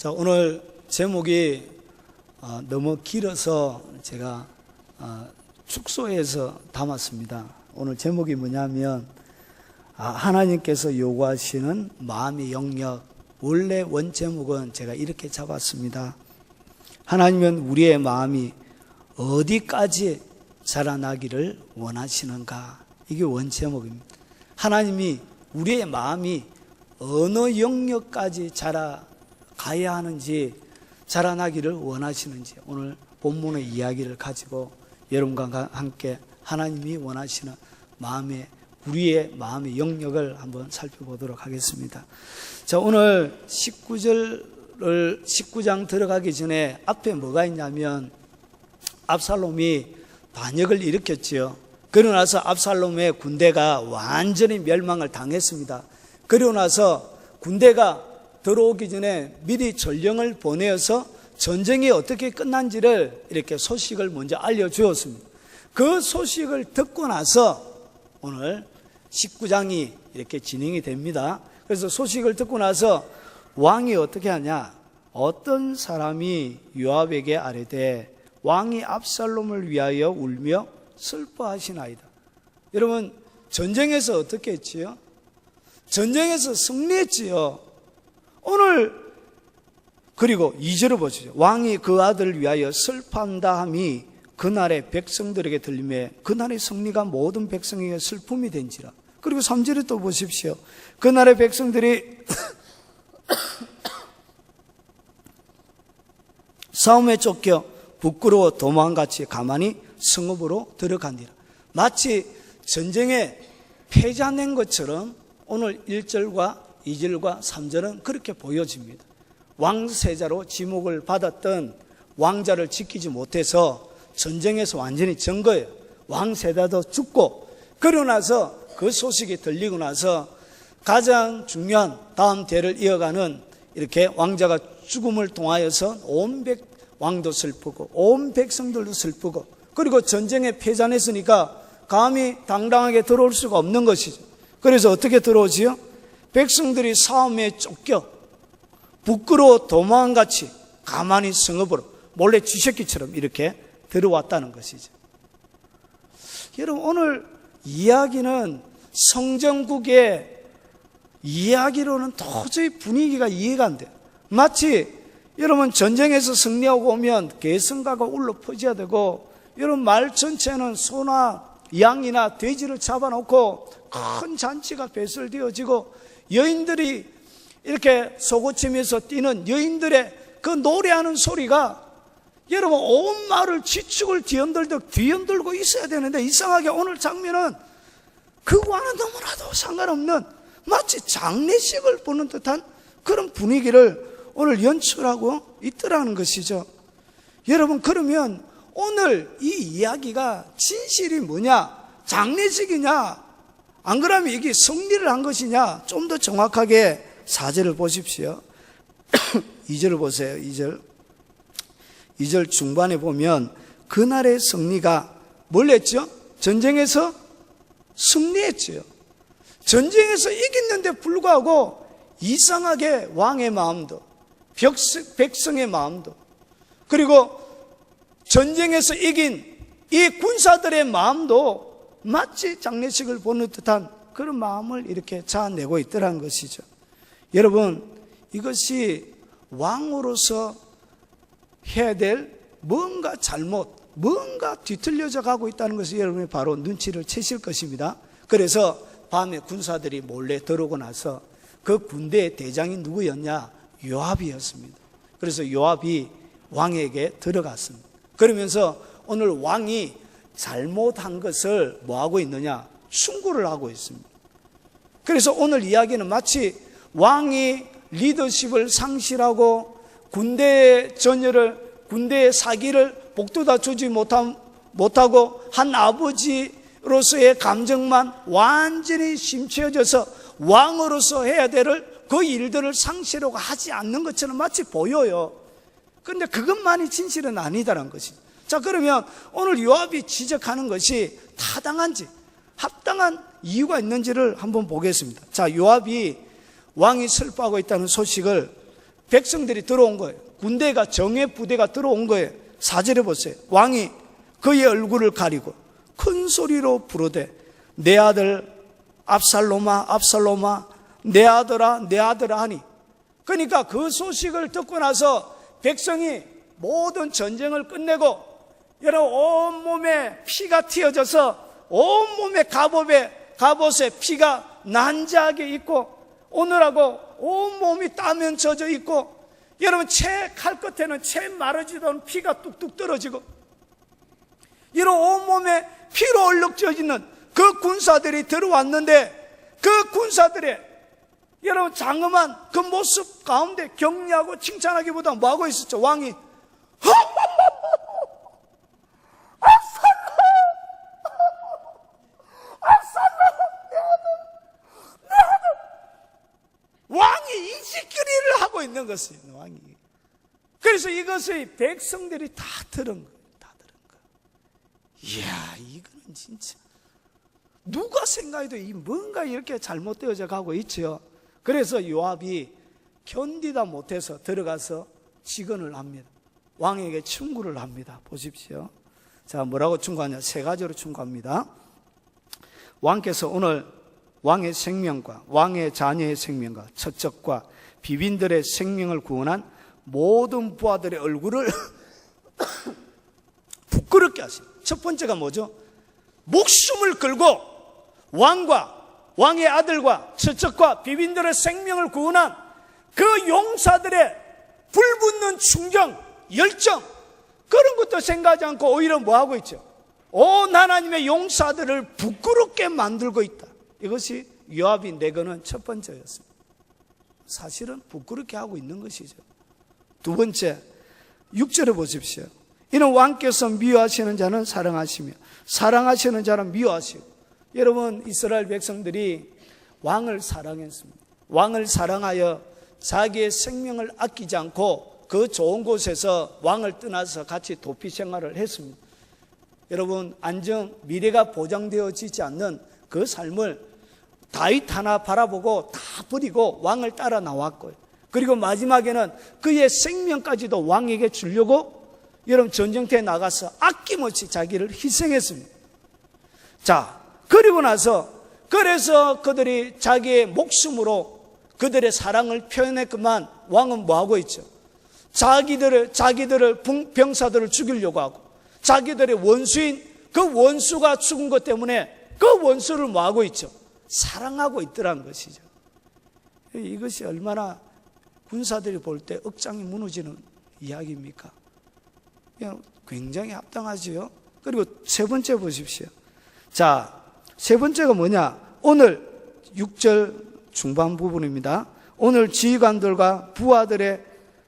자, 오늘 제목이 너무 길어서 제가 축소해서 담았습니다. 오늘 제목이 뭐냐면 하나님께서 요구하시는 마음의 영역. 원래 원제목은 제가 이렇게 잡았습니다. 하나님은 우리의 마음이 어디까지 자라나기를 원하시는가? 이게 원제목입니다. 하나님이 우리의 마음이 어느 영역까지 자라가야 하는지, 자라나기를 원하시는지, 오늘 본문의 이야기를 가지고 여러분과 함께 하나님이 원하시는 우리의 마음의 영역을 한번 살펴보도록 하겠습니다. 자, 오늘 19장 들어가기 전에 앞에 뭐가 있냐면 압살롬이 반역을 일으켰지요. 그러고 나서 압살롬의 군대가 완전히 멸망을 당했습니다. 그러고 나서 군대가 들어오기 전에 미리 전령을 보내어서 전쟁이 어떻게 끝난지를 이렇게 소식을 먼저 알려주었습니다. 그 소식을 듣고 나서 오늘 19장이 이렇게 진행이 됩니다. 그래서 소식을 듣고 나서 왕이 어떻게 하냐? 어떤 사람이 요압에게 아뢰되 왕이 압살롬을 위하여 울며 슬퍼하시나이다. 여러분, 전쟁에서 어떻게 했지요? 전쟁에서 승리했지요. 오늘 그리고 2절을 보시죠. 왕이 그 아들을 위하여 슬퍼한다 함이 그날의 백성들에게 들리매 그날의 승리가 모든 백성에게 슬픔이 된지라. 그리고 3절을 또 보십시오. 그날의 백성들이 싸움에 쫓겨 부끄러워 도망같이 가만히 성읍으로 들어간디라. 마치 전쟁에 패자낸 것처럼 오늘 1절과 2절과 3절은 그렇게 보여집니다. 왕세자로 지목을 받았던 왕자를 지키지 못해서 전쟁에서 완전히 진 거예요. 왕세자도 죽고, 그러고 나서 그 소식이 들리고 나서 가장 중요한 다음 대를 이어가는 이렇게 왕자가 죽음을 통하여서 온 왕도 슬프고 온 백성들도 슬프고, 그리고 전쟁에 패전했으니까 감히 당당하게 들어올 수가 없는 것이죠. 그래서 어떻게 들어오지요? 백성들이 싸움에 쫓겨 부끄러워 도망같이 가만히 성읍으로 몰래 쥐새끼처럼 이렇게 들어왔다는 것이죠. 여러분, 오늘 이야기는 성전국의 이야기로는 도저히 분위기가 이해가 안 돼요. 마치 여러분 전쟁에서 승리하고 오면 개성가가 울려 퍼져야 되고, 여러분 말 전체는 소나 양이나 돼지를 잡아놓고 큰 잔치가 배설되어지고, 여인들이 이렇게 소고치면서 뛰는 여인들의 그 노래하는 소리가 여러분 온 마을을 지축을 뒤흔들고 있어야 되는데, 이상하게 오늘 장면은 그와는 너무나도 상관없는 마치 장례식을 보는 듯한 그런 분위기를 오늘 연출하고 있더라는 것이죠. 여러분, 그러면 오늘 이 이야기가 진실이 뭐냐? 장례식이냐? 안 그러면 이게 승리를 한 것이냐? 좀 더 정확하게 4절을 보십시오. 2절을 보세요. 2절 중반에 보면 그날의 승리가 뭘 했죠? 전쟁에서 승리했죠. 전쟁에서 이겼는데 불구하고 이상하게 왕의 마음도, 백성의 마음도, 그리고 전쟁에서 이긴 이 군사들의 마음도 마치 장례식을 보는 듯한 그런 마음을 이렇게 자아내고 있더라는 것이죠. 여러분, 이것이 왕으로서 해야 될 뭔가 뭔가 뒤틀려져 가고 있다는 것을 여러분이 바로 눈치를 채실 것입니다. 그래서 밤에 군사들이 몰래 들어오고 나서 그 군대의 대장이 누구였냐? 요압이었습니다. 그래서 요압이 왕에게 들어갔습니다. 그러면서 오늘 왕이 잘못한 것을 뭐하고 있느냐? 충고를 하고 있습니다. 그래서 오늘 이야기는 마치 왕이 리더십을 상실하고 군대의 사기를 복도다 주지 못하고 한 아버지로서의 감정만 완전히 심취해져서 왕으로서 해야 될 그 일들을 상실하고 하지 않는 것처럼 마치 보여요. 그런데 그것만이 진실은 아니다라는 것이죠. 자, 그러면 오늘 요압이 지적하는 것이 타당한지, 합당한 이유가 있는지를 한번 보겠습니다. 자, 요압이 왕이 슬퍼하고 있다는 소식을 백성들이 들어온 거예요. 군대가 정예 부대가 들어온 거예요. 4절에 보세요. 왕이 그의 얼굴을 가리고 큰 소리로 부르되 내 아들 압살롬아 압살롬아 내 아들아 내 아들아 하니, 그러니까 그 소식을 듣고 나서 백성이 모든 전쟁을 끝내고 여러분 온몸에 피가 튀어져서 온몸에 갑옷에 피가 난자하게 있고 오늘하고 온몸이 땀에 젖어 있고 여러분 칼 끝에는 채 마르지도 않은 피가 뚝뚝 떨어지고 이런 온몸에 피로 얼룩져있는 그 군사들이 들어왔는데 그 군사들의 여러분 장엄한 그 모습 가운데 격려하고 칭찬하기보다 뭐하고 있었죠? 왕이 왕이 이짓거리를 하고 있는 것이에요. 왕이. 그래서 이것을 백성들이 다 들은 거예요. 다 들은 거예요. 이야, 이거는 진짜 누가 생각해도 이 뭔가 이렇게 잘못되어져 가고 있죠. 그래서 요압이 견디다 못해서 들어가서 직언을 합니다. 왕에게 충고를 합니다. 보십시오. 자, 뭐라고 충고하냐? 3가지로 충고합니다. 왕께서 오늘 왕의 생명과 왕의 자녀의 생명과 처적과 비빈들의 생명을 구원한 모든 부하들의 얼굴을 부끄럽게 하십니다. 첫 번째가 뭐죠? 목숨을 걸고 왕과 왕의 아들과 처적과 비빈들의 생명을 구원한 그 용사들의 불붙는 충정, 열정, 그런 것도 생각하지 않고 오히려 뭐하고 있죠? 온 하나님의 용사들을 부끄럽게 만들고 있다. 이것이 요압이 내거는 첫 번째였습니다. 사실은 부끄럽게 하고 있는 것이죠. 두 번째, 6절에 보십시오. 이는 왕께서 미워하시는 자는 사랑하시며 사랑하시는 자는 미워하시고. 여러분, 이스라엘 백성들이 왕을 사랑했습니다. 왕을 사랑하여 자기의 생명을 아끼지 않고 그 좋은 곳에서 왕을 떠나서 같이 도피 생활을 했습니다. 여러분, 미래가 보장되어지지 않는 그 삶을 다윗 하나 바라보고 다 버리고 왕을 따라 나왔고요. 그리고 마지막에는 그의 생명까지도 왕에게 주려고 여러분 전쟁터에 나가서 아낌없이 자기를 희생했습니다. 자, 그리고 나서 그래서 그들이 자기의 목숨으로 그들의 사랑을 표현했구만 왕은 뭐하고 있죠? 자기들을 병사들을 죽이려고 하고 자기들의 원수인 그 원수가 죽은 것 때문에 그 원수를 뭐하고 있죠? 사랑하고 있더라는 것이죠. 이것이 얼마나 군사들이 볼 때 억장이 무너지는 이야기입니까? 굉장히 합당하지요. 그리고 세 번째 보십시오. 자, 세 번째가 뭐냐? 오늘 6절 중반 부분입니다. 오늘 지휘관들과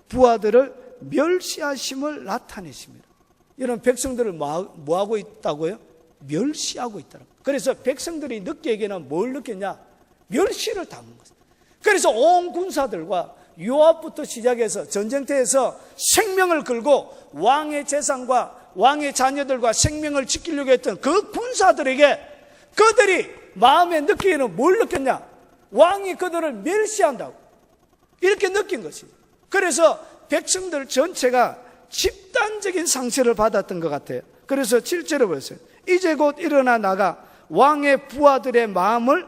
부하들을 멸시하심을 나타내십니다. 이런 백성들을 뭐하고 있다고요? 멸시하고 있다고. 그래서 백성들이 느끼기에는 뭘 느꼈냐? 멸시를 당한 거죠. 그래서 온 군사들과 요압부터 시작해서 전쟁터에서 생명을 걸고 왕의 재산과 왕의 자녀들과 생명을 지키려고 했던 그 군사들에게 그들이 마음에 느끼기에는 뭘 느꼈냐? 왕이 그들을 멸시한다고 이렇게 느낀 것이죠. 그래서 백성들 전체가 집단적인 상처를 받았던 것 같아요. 그래서 7절에 보세요. 이제 곧 일어나 나가 왕의 부하들의 마음을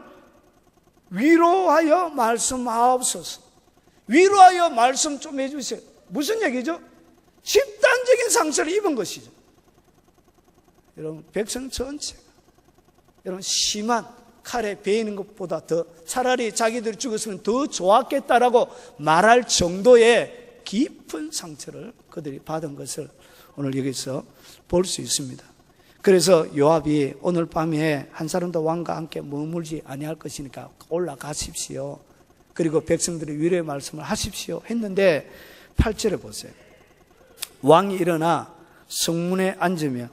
위로하여 말씀하옵소서. 위로하여 말씀 좀 해주세요. 무슨 얘기죠? 집단적인 상처를 입은 것이죠. 여러분, 백성 전체가 여러분 심한 칼에 베이는 것보다 더 차라리 자기들이 죽었으면 더 좋았겠다라고 말할 정도의 깊은 상처를 그들이 받은 것을 오늘 여기서 볼 수 있습니다. 그래서 요압이 오늘 밤에 한 사람도 왕과 함께 머물지 아니할 것이니까 올라가십시오. 그리고 백성들의 위로의 말씀을 하십시오 했는데 8절에 보세요. 왕이 일어나 성문에 앉으며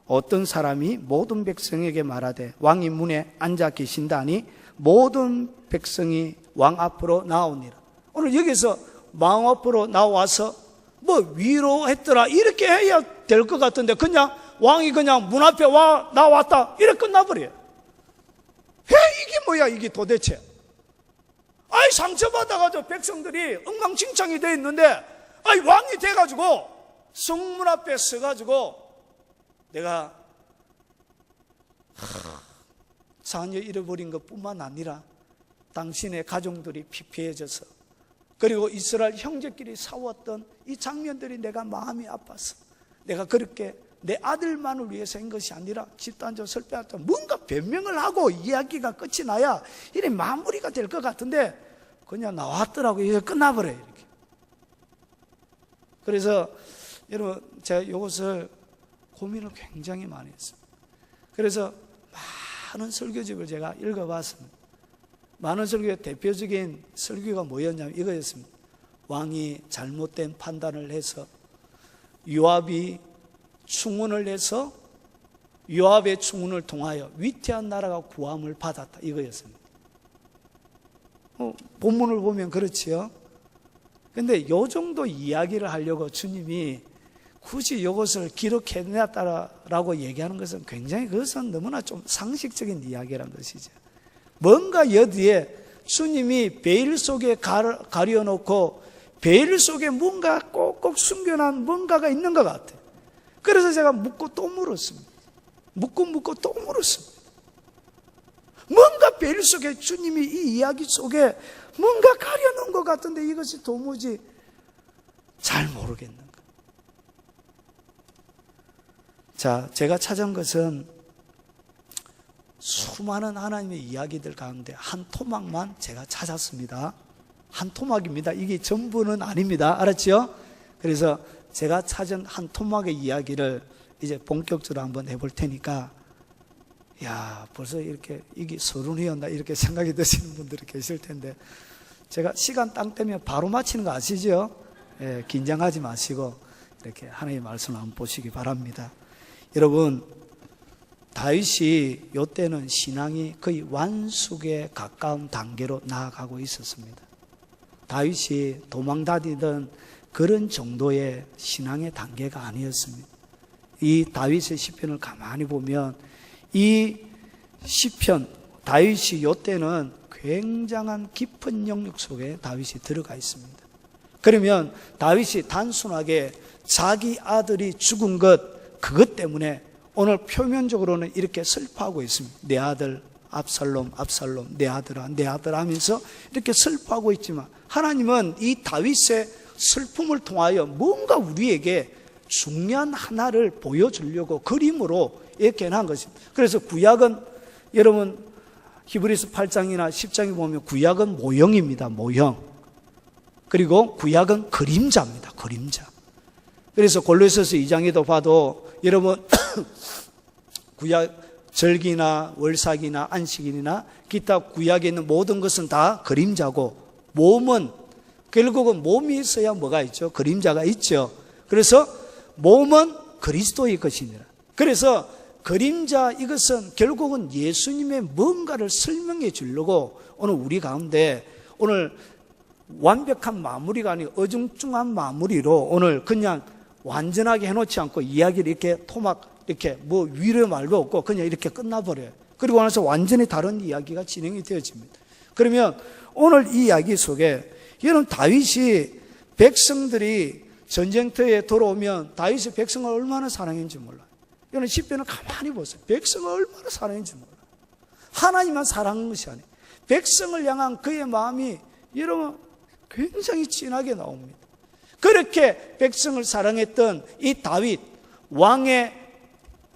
어떤 사람이 모든 백성에게 말하되 왕이 문에 앉아 계신다니 모든 백성이 왕 앞으로 나오니라. 오늘 여기서 왕 앞으로 나와서 뭐 위로했더라 이렇게 해야 될 것 같은데 그냥 왕이 그냥 문 앞에 나왔다 이렇게 끝나버려요. 이게 뭐야 이게 도대체? 아이 상처받아가지고 백성들이 엉망진창이 돼 있는데 아이 왕이 돼가지고 성문 앞에 서가지고 내가 자녀 잃어버린 것뿐만 아니라 당신의 가족들이 피폐해져서 그리고 이스라엘 형제끼리 싸웠던 이 장면들이 내가 마음이 아파서 내가 그렇게 내 아들만을 위해서 한 것이 아니라 집단적으로 설배하다 뭔가 변명을 하고 이야기가 끝이 나야 이래 마무리가 될 것 같은데 그냥 나왔더라고요. 이제 끝나버려요. 이렇게. 그래서 여러분 제가 이것을 고민을 굉장히 많이 했습니다. 그래서 많은 설교집을 제가 읽어봤습니다. 많은 설교의 대표적인 설교가 뭐였냐면 이거였습니다. 왕이 잘못된 판단을 해서 요압이 충원을 해서 요압의 충원을 통하여 위태한 나라가 구함을 받았다. 이거였습니다. 본문을 보면 그렇지요. 근데 요 정도 이야기를 하려고 주님이 굳이 이것을 기록해냈다라고 얘기하는 것은 굉장히 그것은 너무나 좀 상식적인 이야기란 것이죠. 뭔가 여기에 주님이 베일 속에 가려놓고 베일 속에 뭔가 꼭꼭 숨겨놓은 뭔가가 있는 것 같아요. 그래서 제가 묻고 또 물었습니다. 묻고 또 물었습니다. 뭔가 베일 속에 주님이 이 이야기 속에 뭔가 가려놓은 것 같은데 이것이 도무지 잘 모르겠는 거예요. 자, 제가 찾은 것은 수많은 하나님의 이야기들 가운데 한 토막만 제가 찾았습니다. 한 토막입니다. 이게 전부는 아닙니다. 알았죠? 그래서 제가 찾은 한 토막의 이야기를 이제 본격적으로 한번 해볼 테니까 야, 벌써 이렇게 이게 서른이었나 이렇게 생각이 드시는 분들이 계실 텐데 제가 시간 땅 때면 바로 마치는 거 아시죠? 예, 긴장하지 마시고 이렇게 하나님의 말씀을 한번 보시기 바랍니다. 여러분, 다윗이 이때는 신앙이 거의 완숙에 가까운 단계로 나아가고 있었습니다. 다윗이 도망다니던 그런 정도의 신앙의 단계가 아니었습니다. 이 다윗의 시편을 가만히 보면 이 시편, 다윗이 이때는 굉장한 깊은 영역 속에 다윗이 들어가 있습니다. 그러면 다윗이 단순하게 자기 아들이 죽은 그것 때문에 오늘 표면적으로는 이렇게 슬퍼하고 있습니다. 내 아들 압살롬, 내 아들아, 내 아들 하면서 이렇게 슬퍼하고 있지만 하나님은 이 다윗의 슬픔을 통하여 뭔가 우리에게 중요한 하나를 보여주려고 그림으로 이렇게 한 것입니다. 그래서 구약은 여러분 히브리서 8장이나 10장에 보면 구약은 모형입니다. 모형. 그리고 구약은 그림자입니다. 그림자. 그래서 골로새서 2장에도 봐도 여러분 구약 절기나 월삭이나 안식일이나 기타 구약에 있는 모든 것은 다 그림자고 몸은 결국은 몸이 있어야 뭐가 있죠? 그림자가 있죠. 그래서 몸은 그리스도의 것이니라. 그래서 그림자 이것은 결국은 예수님의 뭔가를 설명해 주려고 오늘 우리 가운데 오늘 완벽한 마무리가 아니고 어중중한 마무리로 오늘 그냥 완전하게 해놓지 않고 이야기를 이렇게 토막 이렇게 뭐 위로 말도 없고 그냥 이렇게 끝나버려요. 그리고 나서 완전히 다른 이야기가 진행이 되어집니다. 그러면 오늘 이 이야기 속에 여러분 다윗이 백성들이 전쟁터에 돌아오면 다윗이 백성을 얼마나 사랑했는지 몰라요. 여러분 시편을 가만히 보세요. 백성을 얼마나 사랑했는지 몰라요. 하나님만 사랑한 것이 아니에요. 백성을 향한 그의 마음이 여러분 굉장히 진하게 나옵니다. 그렇게 백성을 사랑했던 이 다윗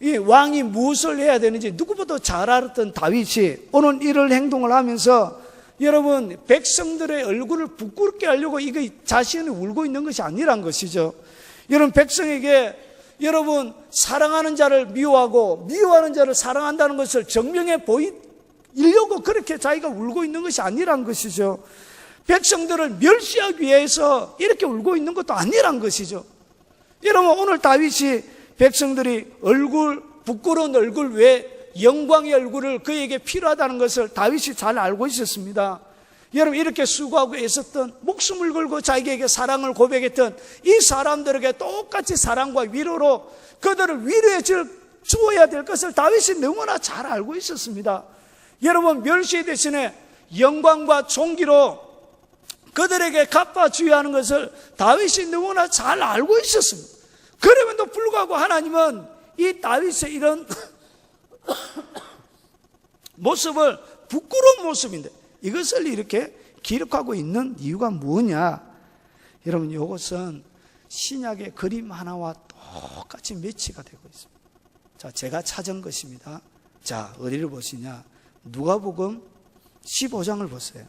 이 왕이 무엇을 해야 되는지 누구보다 잘 알았던 다윗이 오늘 이런 행동을 하면서 여러분 백성들의 얼굴을 부끄럽게 하려고 이거 자신이 울고 있는 것이 아니란 것이죠. 여러분 백성에게 여러분 사랑하는 자를 미워하고 미워하는 자를 사랑한다는 것을 증명해 보이려고 그렇게 자기가 울고 있는 것이 아니란 것이죠. 백성들을 멸시하기 위해서 이렇게 울고 있는 것도 아니란 것이죠. 여러분 오늘 다윗이 백성들이 부끄러운 얼굴 외에 영광의 얼굴을 그에게 필요하다는 것을 다윗이 잘 알고 있었습니다. 여러분 이렇게 수고하고 애썼던 목숨을 걸고 자기에게 사랑을 고백했던 이 사람들에게 똑같이 사랑과 위로로 그들을 위로해 주어야 될 것을 다윗이 너무나 잘 알고 있었습니다. 여러분 멸시 대신에 영광과 존귀로 그들에게 갚아줘야 하는 것을 다윗이 너무나 잘 알고 있었습니다. 그럼에도 불구하고 하나님은 이 다윗의 이런 모습을 부끄러운 모습인데 이것을 이렇게 기록하고 있는 이유가 뭐냐? 여러분, 이것은 신약의 그림 하나와 똑같이 매치가 되고 있습니다. 자, 제가 찾은 것입니다. 자, 어디를 보시냐? 누가복음 15장을 보세요.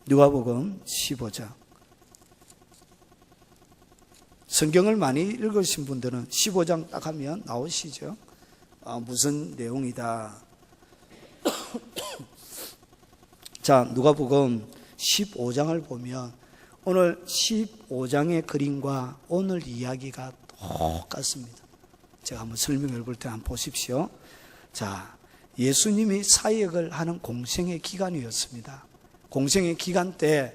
누가복음 15장. 성경을 많이 읽으신 분들은 15장 딱 하면 나오시죠. 무슨 내용이다. 자, 누가복음 15장을 보면 오늘 15장의 그림과 오늘 이야기가 똑같습니다. 제가 한번 설명해 볼 때 한번 보십시오. 자, 예수님이 사역을 하는 공생의 기간이었습니다. 공생의 기간 때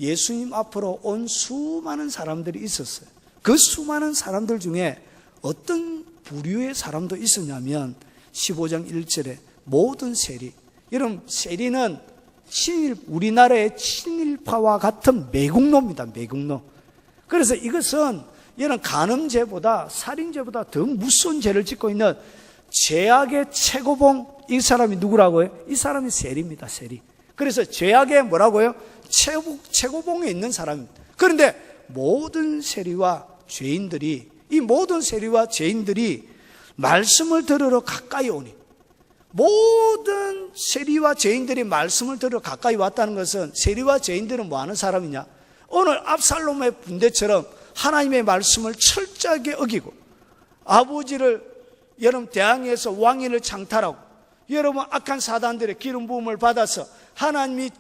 예수님 앞으로 온 수많은 사람들이 있었어요. 그 수많은 사람들 중에 어떤 부류의 사람도 있었냐면 15장 1절에 모든 세리, 여러분 세리는 우리나라의 친일파와 같은 매국노입니다. 매국노. 그래서 이것은 이런 간음죄보다 살인죄보다 더 무서운 죄를 짓고 있는 죄악의 최고봉, 이 사람이 누구라고요? 이 사람이 세리입니다. 세리. 그래서 죄악의 뭐라고요? 최고봉에 있는 사람입니다. 그런데 모든 세리와 죄인들이, 이 모든 세리와 죄인들이 말씀을 들으러 가까이 오니, 모든 세리와 죄인들이 말씀을 들으러 가까이 왔다는 것은 세리와 죄인들은 뭐 하는 사람이냐? 오늘 압살롬의 군대처럼 하나님의 말씀을 철저하게 어기고 아버지를 여러분 대항해서 왕위를 창탈하고 여러분 악한 사단들의 기름 부음을 받아서 하나님이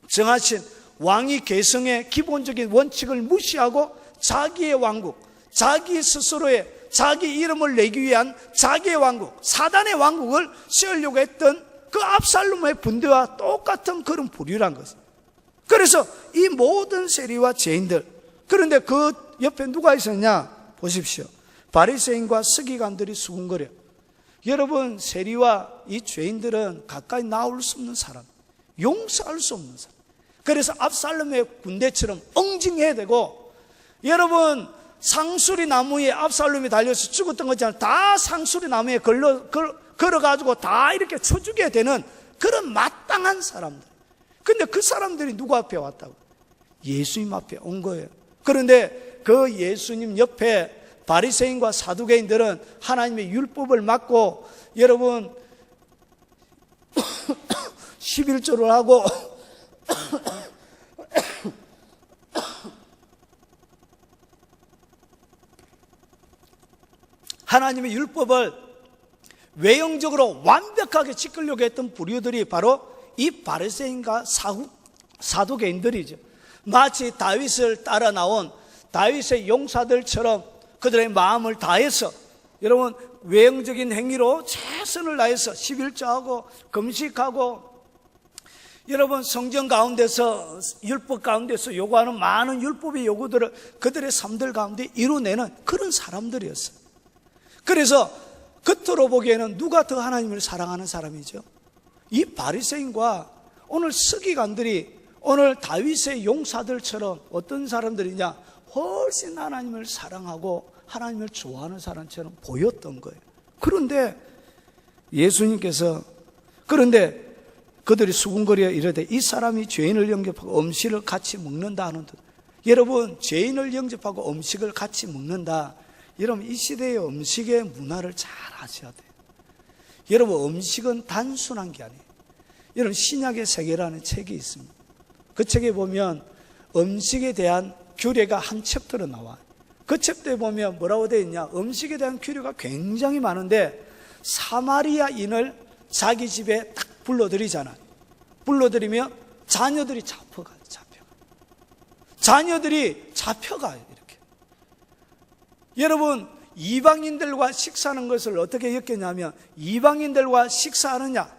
정하신 왕위 계승의 기본적인 원칙을 무시하고 자기의 왕국, 자기 스스로의 자기 이름을 내기 위한 자기의 왕국, 사단의 왕국을 세우려고 했던 그 압살롬의 군대와 똑같은 그런 부류란 것입니다. 그래서 이 모든 세리와 죄인들, 그런데 그 옆에 누가 있었냐? 보십시오. 바리새인과 서기관들이 수군거려. 여러분, 세리와 이 죄인들은 가까이 나올 수 없는 사람, 용서할 수 없는 사람. 그래서 압살롬의 군대처럼 엉징해야 되고, 여러분 상수리 나무에 압살롬이 달려서 죽었던 것처럼 다 상수리 나무에 걸어가지고 다 이렇게 쳐 죽여야 되는 그런 마땅한 사람들. 근데 그 사람들이 누구 앞에 왔다고? 예수님 앞에 온 거예요. 그런데 그 예수님 옆에 바리새인과 사두개인들은 하나님의 율법을 막고 여러분 11조를 하고 하나님의 율법을 외형적으로 완벽하게 지키려고 했던 부류들이 바로 이 바리새인과 사두개인들이죠. 마치 다윗을 따라 나온 다윗의 용사들처럼 그들의 마음을 다해서 여러분 외형적인 행위로 최선을 다해서 11조하고 금식하고 여러분 성경 가운데서 율법 가운데서 요구하는 많은 율법의 요구들을 그들의 삶들 가운데 이루내는 그런 사람들이었어요. 그래서 겉으로 보기에는 누가 더 하나님을 사랑하는 사람이죠? 이 바리새인과 오늘 서기관들이 오늘 다윗의 용사들처럼 어떤 사람들이냐? 훨씬 하나님을 사랑하고 하나님을 좋아하는 사람처럼 보였던 거예요. 그런데 예수님께서 그런데 그들이 수군거려 이르되 이 사람이 죄인을 영접하고 음식을 같이 먹는다 하는데, 여러분 죄인을 영접하고 음식을 같이 먹는다, 여러분 이 시대의 음식의 문화를 잘 아셔야 돼요. 여러분 음식은 단순한 게 아니에요. 여러분 신약의 세계라는 책이 있습니다. 그 책에 보면 음식에 대한 규례가 한 챕터로 나와요. 그 챕터에 보면 뭐라고 되어 있냐? 음식에 대한 규례가 굉장히 많은데 사마리아인을 자기 집에 딱 불러들이잖아요. 불러들이면 자녀들이 잡혀가요. 자녀들이 잡혀가요. 이렇게. 여러분 이방인들과 식사하는 것을 어떻게 엮겠냐면, 이방인들과 식사하느냐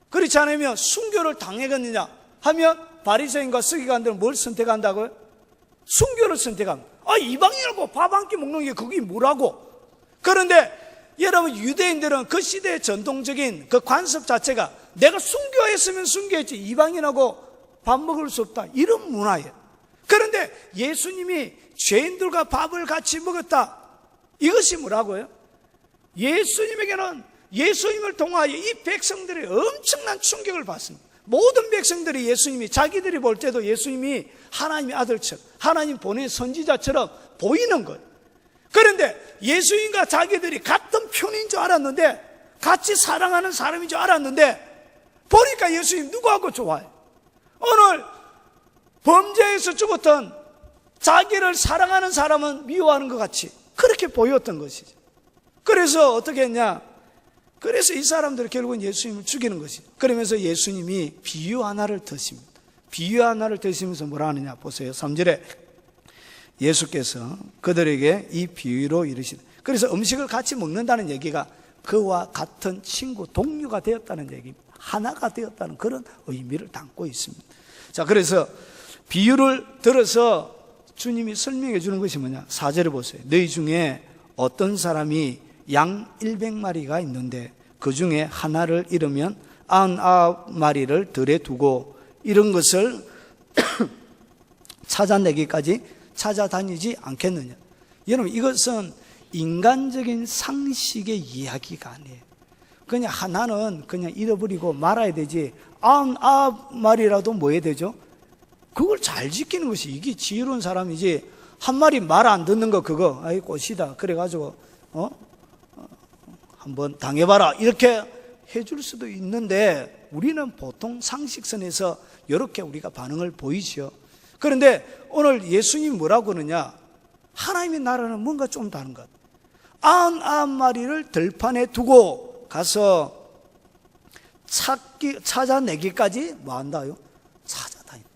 그렇지 않으면 순교를 당하겠느냐 하면 바리새인과 서기관들은 뭘 선택한다고요? 순교를 선택합니다. 이방인하고 밥 한 끼 먹는 게 그게 뭐라고? 그런데 여러분 유대인들은 그 시대의 전통적인 그 관습 자체가 내가 순교했으면 순교했지 이방인하고 밥 먹을 수 없다, 이런 문화예요. 그런데 예수님이 죄인들과 밥을 같이 먹었다, 이것이 뭐라고요? 예수님에게는 예수님을 통하여 이 백성들이 엄청난 충격을 받습니다. 모든 백성들이 예수님이, 자기들이 볼 때도 예수님이 하나님의 아들처럼, 하나님 보낸 선지자처럼 보이는 거예요. 그런데 예수님과 자기들이 같은 편인 줄 알았는데, 같이 사랑하는 사람인 줄 알았는데, 보니까 예수님 누구하고 좋아요? 오늘 범죄에서 죽었던 자기를 사랑하는 사람은 미워하는 것 같이 그렇게 보였던 것이죠. 그래서 어떻게 했냐? 그래서 이 사람들이 결국은 예수님을 죽이는 것이죠. 그러면서 예수님이 비유 하나를 드십니다. 비유 하나를 드시면서 뭐라 하느냐 보세요. 3절에 예수께서 그들에게 이 비유로 이르시되, 그래서 음식을 같이 먹는다는 얘기가 그와 같은 친구, 동료가 되었다는 얘기입니다. 하나가 되었다는 그런 의미를 담고 있습니다. 자, 그래서 비유를 들어서 주님이 설명해 주는 것이 뭐냐? 4절에 보세요. 너희 중에 어떤 사람이 양 100마리가 있는데 그 중에 하나를 잃으면 99마리를 들에 두고 이런 것을 찾아내기까지 찾아다니지 않겠느냐? 여러분, 이것은 인간적인 상식의 이야기가 아니에요. 그냥 하나는 그냥 잃어버리고 말아야 되지, 99마리라도 뭐 해야 되죠? 그걸 잘 지키는 것이 이게 지혜로운 사람이지, 한 마리 말 안 듣는 거 그거 아이 꽃이다 그래가지고 한번 당해봐라 이렇게 해줄 수도 있는데, 우리는 보통 상식선에서 이렇게 우리가 반응을 보이죠. 그런데 오늘 예수님이 뭐라고 하느냐? 하나님의 나라는 뭔가 좀 다른 것. 99마리를 들판에 두고 가서 찾아내기까지 뭐 한다요? 찾아다닌다.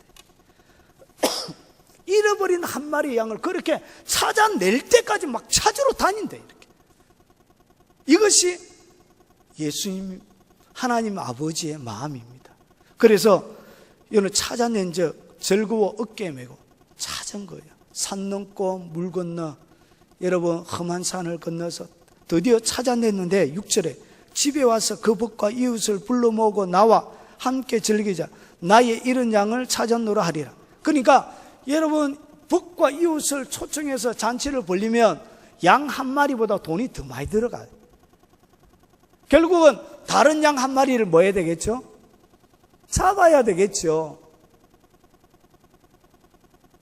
잃어버린 한 마리의 양을 그렇게 찾아낼 때까지 막 찾으러 다닌다, 이렇게. 이것이 예수님, 하나님 아버지의 마음입니다. 그래서 이는 찾아낸 적 즐거워 어깨에 메고 찾은 거예요. 산 넘고 물 건너, 여러분 험한 산을 건너서 드디어 찾아냈는데 6절에 집에 와서 그 벗과 이웃을 불러 모으고 나와 함께 즐기자, 나의 잃은 양을 찾았노라 하리라. 그러니까 여러분, 벗과 이웃을 초청해서 잔치를 벌리면 양 한 마리보다 돈이 더 많이 들어가요. 결국은 다른 양 한 마리를 뭐 해야 되겠죠? 잡아야 되겠죠.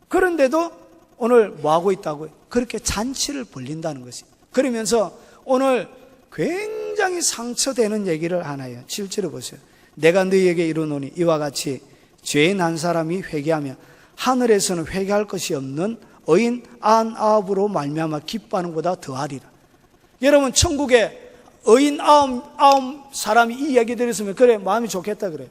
그런데도 오늘 뭐 하고 있다고요? 그렇게 잔치를 벌린다는 것이. 그러면서 오늘 굉장히 상처되는 얘기를 하나 해요. 7절에 보세요. 내가 너희에게 이르노니 이와 같이 죄인 한 사람이 회개하며 하늘에서는 회개할 것이 없는 의인 99으로 말미암아 기뻐하는 것보다 더하리라. 여러분, 천국에 의인 99 사람이 이 이야기 들었으면 그래 마음이 좋겠다 그래.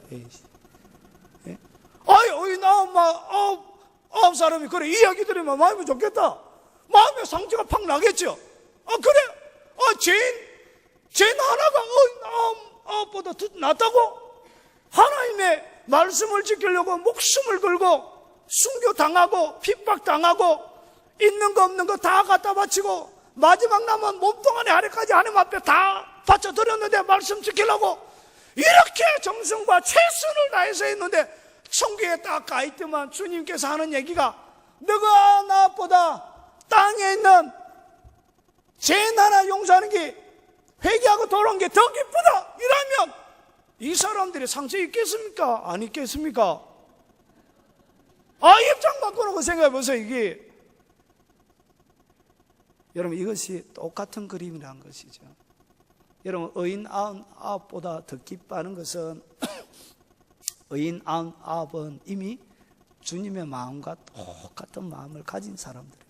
아이, 의인 99 사람이 그래 이 이야기 들으면 마음이 좋겠다. 마음의 상처가 팍 나겠죠. 그래, 죄인 하나가 의인 99보다 더 낫다고? 하나님의 말씀을 지키려고 목숨을 걸고 순교당하고 핍박당하고 있는 거 없는 거 다 갖다 바치고 마지막 남은 몸뚱아리 아래까지 하나님 앞에 다 바쳐드렸는데 말씀 지키려고 이렇게 정성과 최선을 다해서 했는데 천국에 딱 가있더만 주님께서 하는 얘기가 너가 나보다 땅에 있는 죄인 하나 용서하는 게 회개하고 돌아온 게 더 기쁘다 이러면 이 사람들이 상처 있겠습니까? 안 있겠습니까? 입장 바꾸는 생각해 보세요. 이게 여러분, 이것이 똑같은 그림이라는 것이죠. 여러분, 의인 99보다 더 기뻐하는 것은 의인 99은 이미 주님의 마음과 똑같은 마음을 가진 사람들입니다.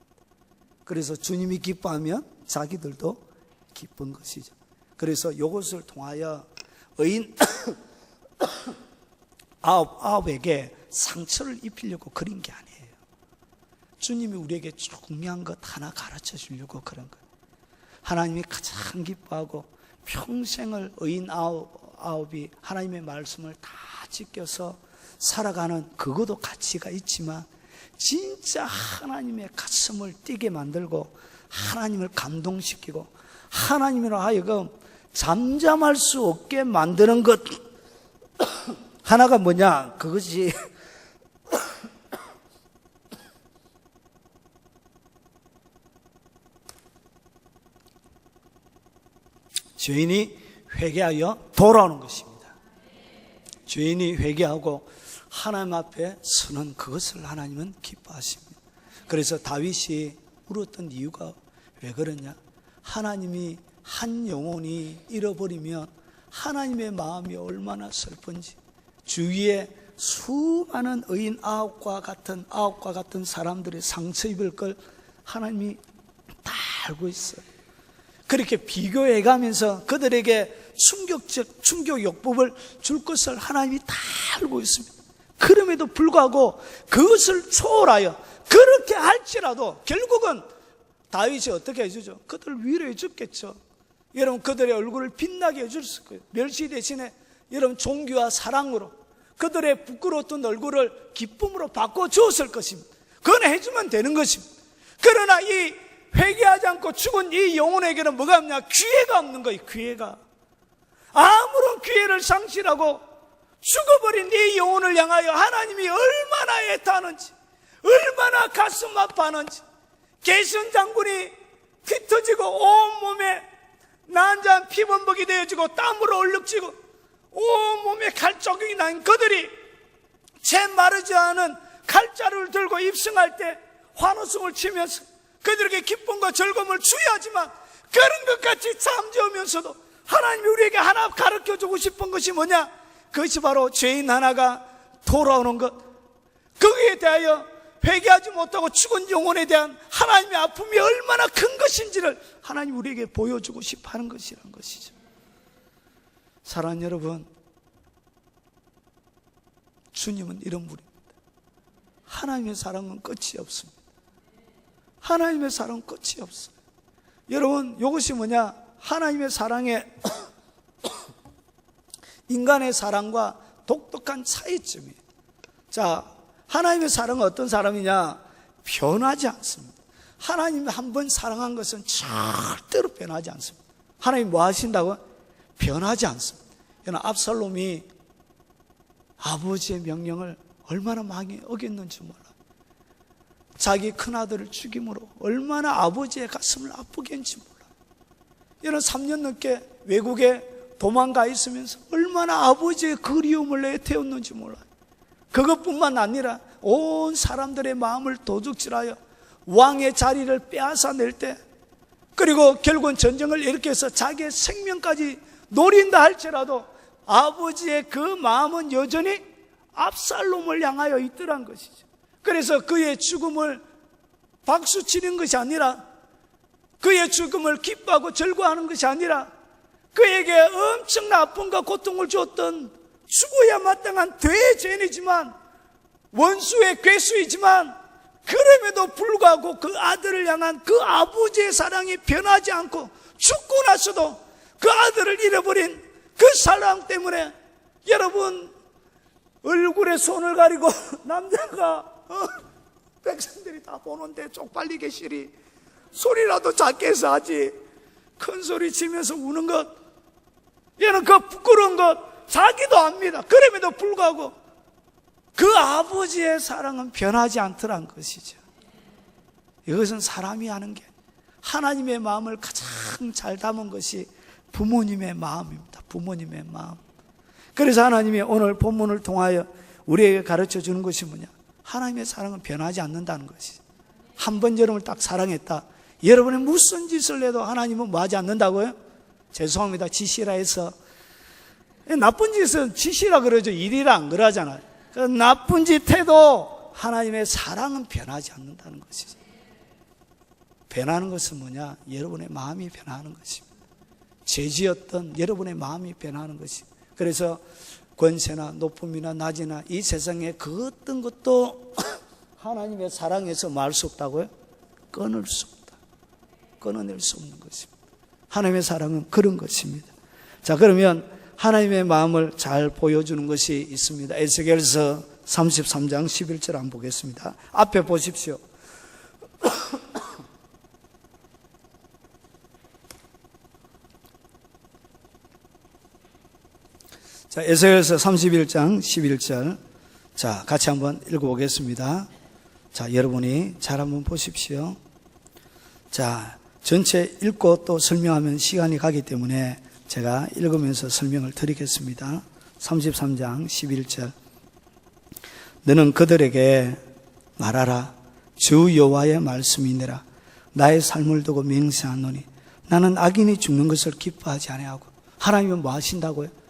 그래서 주님이 기뻐하면 자기들도 기쁜 것이죠. 그래서 이것을 통하여 의인 99에게 상처를 입히려고 그린 게 아니에요. 주님이 우리에게 중요한 것 하나 가르쳐 주려고 그런 거예요. 하나님이 가장 기뻐하고 평생을 의인 99이 하나님의 말씀을 다 지켜서 살아가는 그것도 가치가 있지만 진짜 하나님의 가슴을 뛰게 만들고 하나님을 감동시키고 하나님으로 하여금 잠잠할 수 없게 만드는 것 하나가 뭐냐? 그것이 죄인이 회개하여 돌아오는 것입니다. 죄인이 회개하고 하나님 앞에 서는 그것을 하나님은 기뻐하십니다. 그래서 다윗이 울었던 이유가 왜 그러냐? 하나님이 한 영혼이 잃어버리면 하나님의 마음이 얼마나 슬픈지, 주위에 수많은 의인 아홉과 같은 사람들의 상처 입을 걸 하나님이 다 알고 있어요. 그렇게 비교해 가면서 그들에게 충격 요법을 줄 것을 하나님이 다 알고 있습니다. 그럼에도 불구하고 그것을 초월하여 그렇게 할지라도 결국은 다윗이 어떻게 해주죠? 그들을 위로해 줬겠죠. 여러분, 그들의 얼굴을 빛나게 해줬을 거예요. 멸시 대신에 여러분 존귀와 사랑으로 그들의 부끄러웠던 얼굴을 기쁨으로 바꿔주었을 것입니다. 그건 해주면 되는 것입니다. 그러나 이 회개하지 않고 죽은 이 영혼에게는 뭐가 없냐? 기회가 없는 거예요. 기회가. 아무런 기회를 상실하고 죽어버린 이 영혼을 향하여 하나님이 얼마나 애타는지, 얼마나 가슴 아파하는지, 게시온 장군이 피 터지고 온몸에 난자한 피범벅이 되어지고 땀으로 얼룩지고 온몸에 칼자국이 난 그들이 채 마르지 않은 칼자루를 들고 입성할 때 환호성을 치면서 그들에게 기쁨과 즐거움을 주야지만 그런 것 같이 잠재우면서도 하나님이 우리에게 하나 가르쳐주고 싶은 것이 뭐냐? 그것이 바로 죄인 하나가 돌아오는 것, 거기에 대하여 회개하지 못하고 죽은 영혼에 대한 하나님의 아픔이 얼마나 큰 것인지를 하나님 우리에게 보여주고 싶어 하는 것이란 것이죠. 사랑하는 여러분, 주님은 이런 분입니다. 하나님의 사랑은 끝이 없습니다. 하나님의 사랑은 끝이 없어요. 여러분, 이것이 뭐냐? 하나님의 사랑에 인간의 사랑과 독특한 차이점이에요. 자, 하나님의 사랑은 어떤 사람이냐? 변하지 않습니다. 하나님이 한 번 사랑한 것은 절대로 변하지 않습니다. 하나님이 뭐 하신다고? 변하지 않습니다. 여러분, 압살롬이 아버지의 명령을 얼마나 많이 어겼는지 몰라요. 자기 큰아들을 죽임으로 얼마나 아버지의 가슴을 아프게 했는지 몰라요. 여러분, 3년 넘게 외국에 도망가 있으면서 얼마나 아버지의 그리움을 내태웠는지 몰라요. 그것뿐만 아니라 온 사람들의 마음을 도둑질하여 왕의 자리를 빼앗아낼 때, 그리고 결국은 전쟁을 일으켜서 자기의 생명까지 노린다 할지라도 아버지의 그 마음은 여전히 압살롬을 향하여 있더란 것이죠. 그래서 그의 죽음을 박수치는 것이 아니라, 그의 죽음을 기뻐하고 즐거워하는 것이 아니라, 그에게 엄청난 아픔과 고통을 주었던 죽어야 마땅한 대죄인이지만, 원수의 괴수이지만, 그럼에도 불구하고 그 아들을 향한 그 아버지의 사랑이 변하지 않고 죽고 나서도 그 아들을 잃어버린 그 사랑 때문에 여러분, 얼굴에 손을 가리고 남자가 백성들이 다 보는데 쪽팔리게 시리 소리라도 작게 해서 하지, 큰 소리 치면서 우는 것, 얘는 그 부끄러운 것 자기도 압니다. 그럼에도 불구하고 그 아버지의 사랑은 변하지 않더란 것이죠. 이것은 사람이 하는 게, 하나님의 마음을 가장 잘 담은 것이 부모님의 마음입니다. 부모님의 마음. 그래서 하나님이 오늘 본문을 통하여 우리에게 가르쳐 주는 것이 뭐냐? 하나님의 사랑은 변하지 않는다는 것이죠. 한 번 여러분을 딱 사랑했다, 여러분이 무슨 짓을 해도 하나님은 뭐 하지 않는다고요? 죄송합니다, 지시라 해서. 나쁜 짓은 지시라 그러죠. 일이라 안 그러잖아요. 그 나쁜 짓 해도 하나님의 사랑은 변하지 않는다는 것이죠. 변하는 것은 뭐냐? 여러분의 마음이 변하는 것입니다. 죄지었던 여러분의 마음이 변하는 것입니다. 그래서 권세나 높음이나 낮이나 이 세상에 그 어떤 것도 하나님의 사랑에서 말 수 없다고요? 끊을 수 없다. 끊어낼 수 없는 것입니다. 하나님의 사랑은 그런 것입니다. 자, 그러면 하나님의 마음을 잘 보여주는 것이 있습니다. 에스겔서 33장 11절 한번 보겠습니다. 앞에 보십시오. 자, 에스겔서 31장 11절. 자, 같이 한번 읽어보겠습니다. 자, 여러분이 잘 한번 보십시오. 자, 전체 읽고 또 설명하면 시간이 가기 때문에 제가 읽으면서 설명을 드리겠습니다. 33장 11절. 너는 그들에게 말하라. 주 여호와의 말씀이니라. 나의 삶을 두고 맹세하노니 나는 악인이 죽는 것을 기뻐하지 아니하고. 하나님은 뭐 하신다고요?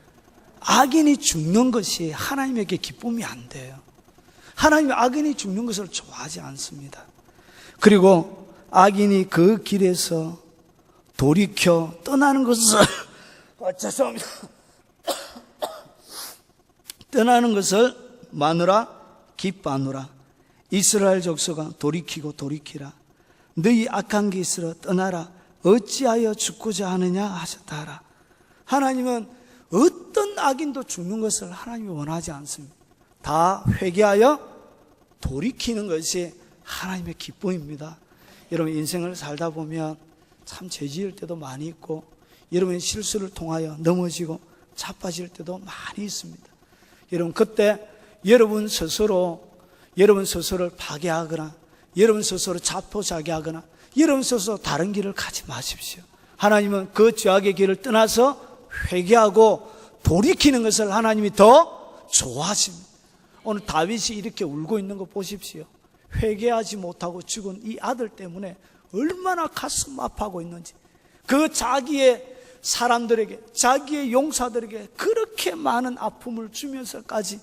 악인이 죽는 것이 하나님에게 기쁨이 안 돼요. 하나님은 악인이 죽는 것을 좋아하지 않습니다. 그리고 악인이 그 길에서 돌이켜 떠나는 것을 죄송합니다. 떠나는 것을 마누라 기뻐하노라. 이스라엘 족속아 돌이키고 돌이키라. 너희 악한 길에서 떠나라. 어찌하여 죽고자 하느냐 하셨다 하라. 하나님은 어떤 악인도 죽는 것을 하나님이 원하지 않습니다. 다 회개하여 돌이키는 것이 하나님의 기쁨입니다. 여러분 인생을 살다 보면 참 죄지을 때도 많이 있고 여러분의 실수를 통하여 넘어지고 자빠질 때도 많이 있습니다. 여러분 그때 여러분 스스로를 파괴하거나 여러분 스스로 자포자기하거나 여러분 스스로 다른 길을 가지 마십시오. 하나님은 그 죄악의 길을 떠나서 회개하고 돌이키는 것을 하나님이 더 좋아하십니다. 오늘 다윗이 이렇게 울고 있는 거 보십시오. 회개하지 못하고 죽은 이 아들 때문에 얼마나 가슴 아파하고 있는지. 그 자기의 사람들에게, 자기의 용사들에게 그렇게 많은 아픔을 주면서까지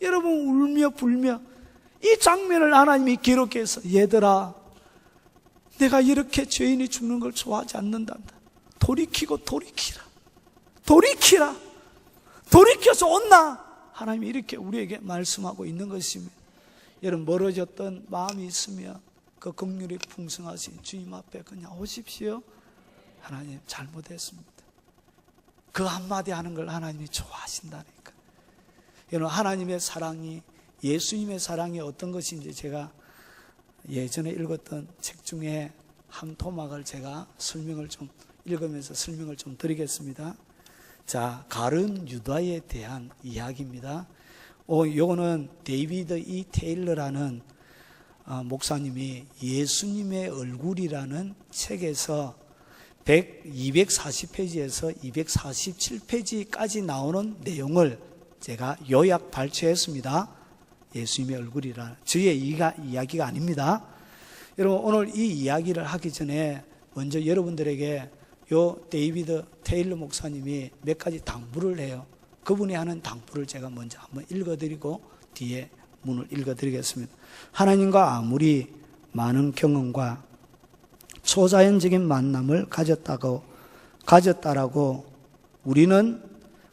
여러분 울며 불며 이 장면을 하나님이 기록해서 얘들아 내가 이렇게 죄인이 죽는 걸 좋아하지 않는단다. 돌이키고 돌이키라. 돌이키라. 돌이켜서 온나. 하나님이 이렇게 우리에게 말씀하고 있는 것입니다. 여러분 멀어졌던 마음이 있으면 그 긍휼이 풍성하신 주님 앞에 그냥 오십시오. 하나님 잘못했습니다. 그 한마디 하는 걸 하나님이 좋아하신다니까. 여러분 하나님의 사랑이, 예수님의 사랑이 어떤 것인지 제가 예전에 읽었던 책 중에 한 토막을 제가 설명을 좀 읽으면서 설명을 좀 드리겠습니다. 자, 가룟 유다에 대한 이야기입니다. 요거는 데이비드 E. 테일러라는 목사님이 예수님의 얼굴이라는 책에서 240페이지에서 247페이지까지 나오는 내용을 제가 요약 발췌했습니다. 예수님의 얼굴이라는 저의 이야기가 아닙니다. 여러분 오늘 이 이야기를 하기 전에 먼저 여러분들에게 요 데이비드 테일러 목사님이 몇 가지 당부를 해요. 그분이 하는 당부를 제가 먼저 한번 읽어드리고 뒤에 문을 읽어드리겠습니다. 하나님과 아무리 많은 경험과 초자연적인 만남을 가졌다라고 우리는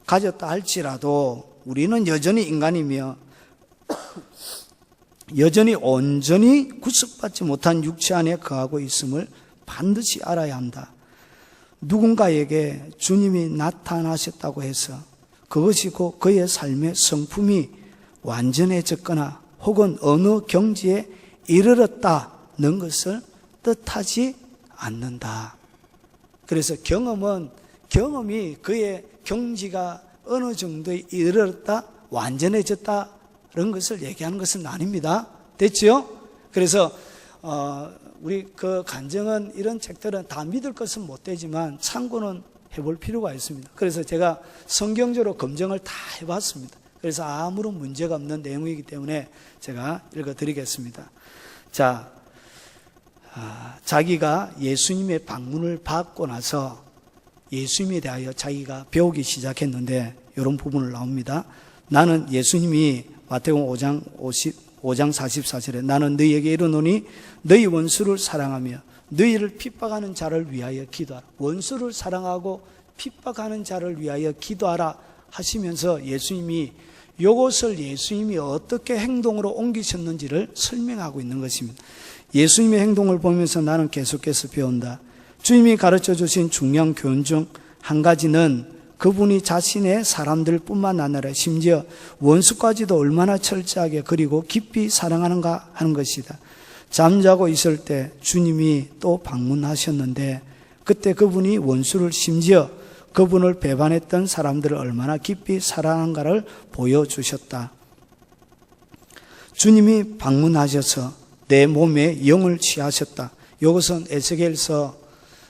가졌다 할지라도 우리는 여전히 인간이며 여전히 온전히 구속받지 못한 육체 안에 거하고 있음을 반드시 알아야 한다. 누군가에게 주님이 나타나셨다고 해서 그것이 곧 그의 삶의 성품이 완전해졌거나 혹은 어느 경지에 이르렀다는 것을 뜻하지 않는다. 그래서 경험이 그의 경지가 어느 정도에 이르렀다, 완전해졌다는 것을 얘기하는 것은 아닙니다. 됐죠? 그래서 우리 그 간증은 이런 책들은 다 믿을 것은 못 되지만 참고는 해볼 필요가 있습니다. 그래서 제가 성경적으로 검증을 다 해봤습니다. 그래서 아무런 문제가 없는 내용이기 때문에 제가 읽어드리겠습니다. 자, 자기가 예수님의 방문을 받고 나서 예수님에 대하여 자기가 배우기 시작했는데 이런 부분을 나옵니다. 나는 예수님이 마태복음 5장 44절에 나는 너희에게 이르노니 너희 원수를 사랑하며 너희를 핍박하는 자를 위하여 기도하라. 원수를 사랑하고 핍박하는 자를 위하여 기도하라 하시면서 예수님이 이것을 예수님이 어떻게 행동으로 옮기셨는지를 설명하고 있는 것입니다. 예수님의 행동을 보면서 나는 계속해서 배운다. 주님이 가르쳐 주신 중요한 교훈 중 한 가지는 그분이 자신의 사람들뿐만 아니라 심지어 원수까지도 얼마나 철저하게 그리고 깊이 사랑하는가 하는 것이다. 잠자고 있을 때 주님이 또 방문하셨는데 그때 그분이 원수를 심지어 그분을 배반했던 사람들을 얼마나 깊이 사랑한가를 보여주셨다. 주님이 방문하셔서 내 몸에 영을 취하셨다. 이것은 에스겔서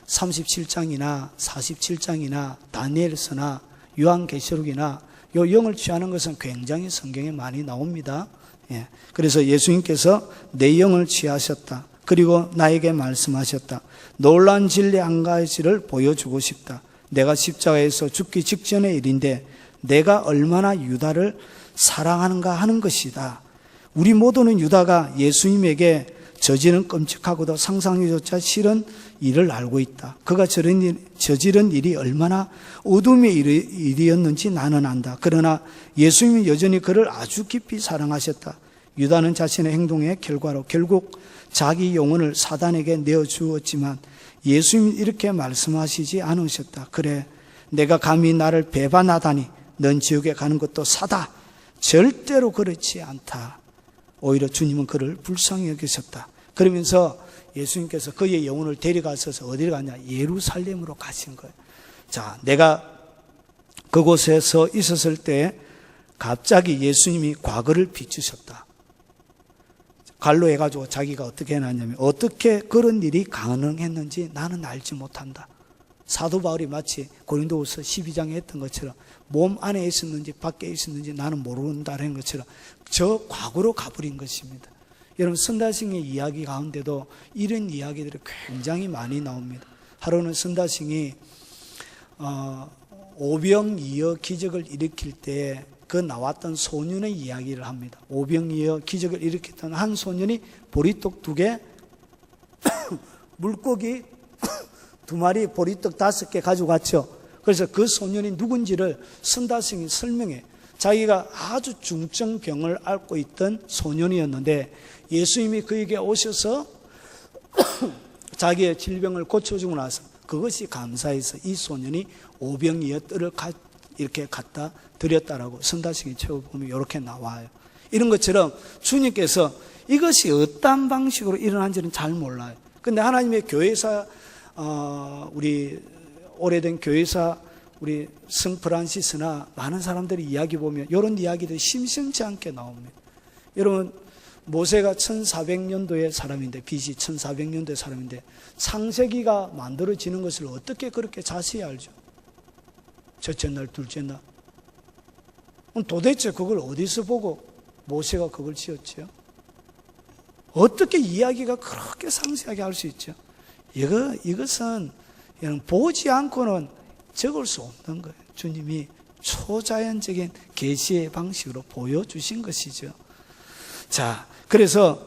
37장이나 47장이나 다니엘서나 요한계시록이나 요 영을 취하는 것은 굉장히 성경에 많이 나옵니다. 그래서 예수님께서 내 영을 취하셨다. 그리고 나에게 말씀하셨다. 놀라운 진리 한 가지를 보여주고 싶다. 내가 십자가에서 죽기 직전의 일인데 내가 얼마나 유다를 사랑하는가 하는 것이다. 우리 모두는 유다가 예수님에게 저지른 끔찍하고도 상상조차 싫은 일을 알고 있다. 그가 저지른 일이 얼마나 어둠의 일이었는지 나는 안다. 그러나 예수님이 여전히 그를 아주 깊이 사랑하셨다. 유다는 자신의 행동의 결과로 결국 자기 영혼을 사단에게 내어주었지만 예수님이 이렇게 말씀하시지 않으셨다. 그래, 내가 감히 나를 배반하다니 넌 지옥에 가는 것도 사다. 절대로 그렇지 않다. 오히려 주님은 그를 불쌍히 여기셨다. 그러면서 예수님께서 그의 영혼을 데려가셔서 어디를 가냐? 예루살렘으로 가신 거예요. 자, 내가 그곳에서 있었을 때 갑자기 예수님이 과거를 비추셨다. 갈로 해가지고 자기가 어떻게 해놨냐면 어떻게 그런 일이 가능했는지 나는 알지 못한다. 사도 바울이 마치 고린도후서 12장에 했던 것처럼 몸 안에 있었는지 밖에 있었는지 나는 모른다는 것처럼 저 과거로 가버린 것입니다. 여러분, 선다싱의 이야기 가운데도 이런 이야기들이 굉장히 많이 나옵니다. 하루는 선다싱이 오병이어 기적을 일으킬 때 그 나왔던 소년의 이야기를 합니다. 오병이어 기적을 일으켰던 한 소년이 보리떡 2개, 물고기 2마리, 보리떡 5개 가지고 갔죠. 그래서 그 소년이 누군지를 선다싱이 설명해. 자기가 아주 중증병을 앓고 있던 소년이었는데 예수님이 그에게 오셔서 자기의 질병을 고쳐주고 나서 그것이 감사해서 이 소년이 오병이어 뜰을 이렇게 갖다 드렸다라고 선다싱이 채워보면 이렇게 나와요. 이런 것처럼 주님께서 이것이 어떤 방식으로 일어난지는 잘 몰라요. 근데 하나님의 교회사, 우리 오래된 교회사, 우리 성 프란시스나 많은 사람들이 이야기 보면 이런 이야기들이 심심치 않게 나옵니다. 여러분, 모세가 1400년도의 사람인데, BC 1400년도의 사람인데 창세기가 만들어지는 것을 어떻게 그렇게 자세히 알죠? 첫째 날, 둘째 날. 도대체 그걸 어디서 보고 모세가 그걸 지었죠? 어떻게 이야기가 그렇게 상세하게 할 수 있죠? 이것은 보지 않고는 적을 수 없는 거예요. 주님이 초자연적인 계시의 방식으로 보여주신 것이죠. 자, 그래서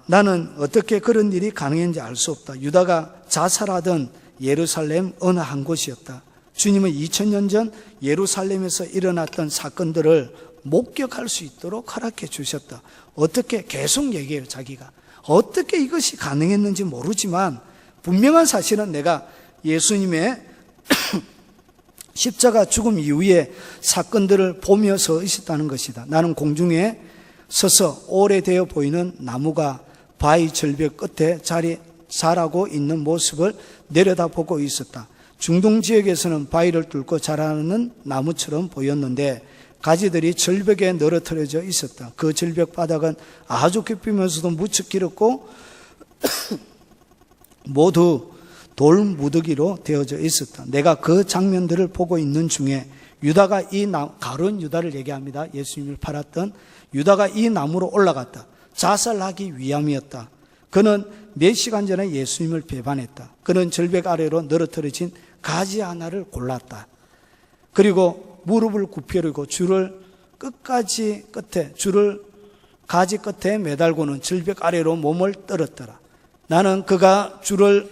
나는 어떻게 그런 일이 가능했는지 알 수 없다. 유다가 자살하던 예루살렘 어느 한 곳이었다. 주님은 2000년 전 예루살렘에서 일어났던 사건들을 목격할 수 있도록 허락해 주셨다. 어떻게? 계속 얘기해요. 자기가 어떻게 이것이 가능했는지 모르지만 분명한 사실은 내가 예수님의 십자가 죽음 이후에 사건들을 보며 서 있었다는 것이다. 나는 공중에 서서 오래되어 보이는 나무가 바위 절벽 끝에 자라고 있는 모습을 내려다보고 있었다. 중동 지역에서는 바위를 뚫고 자라는 나무처럼 보였는데 가지들이 절벽에 늘어뜨려져 있었다. 그 절벽 바닥은 아주 깊으면서도 무척 길었고 모두 돌무더기로 되어져 있었다. 내가 그 장면들을 보고 있는 중에 유다가 가룟 유다를 얘기합니다. 예수님을 팔았던 유다가 이 나무로 올라갔다. 자살하기 위함이었다. 그는 몇 시간 전에 예수님을 배반했다. 그는 절벽 아래로 늘어뜨려진 가지 하나를 골랐다. 그리고 무릎을 굽히려고 줄을 가지 끝에 매달고는 절벽 아래로 몸을 떨었더라. 나는 그가 줄을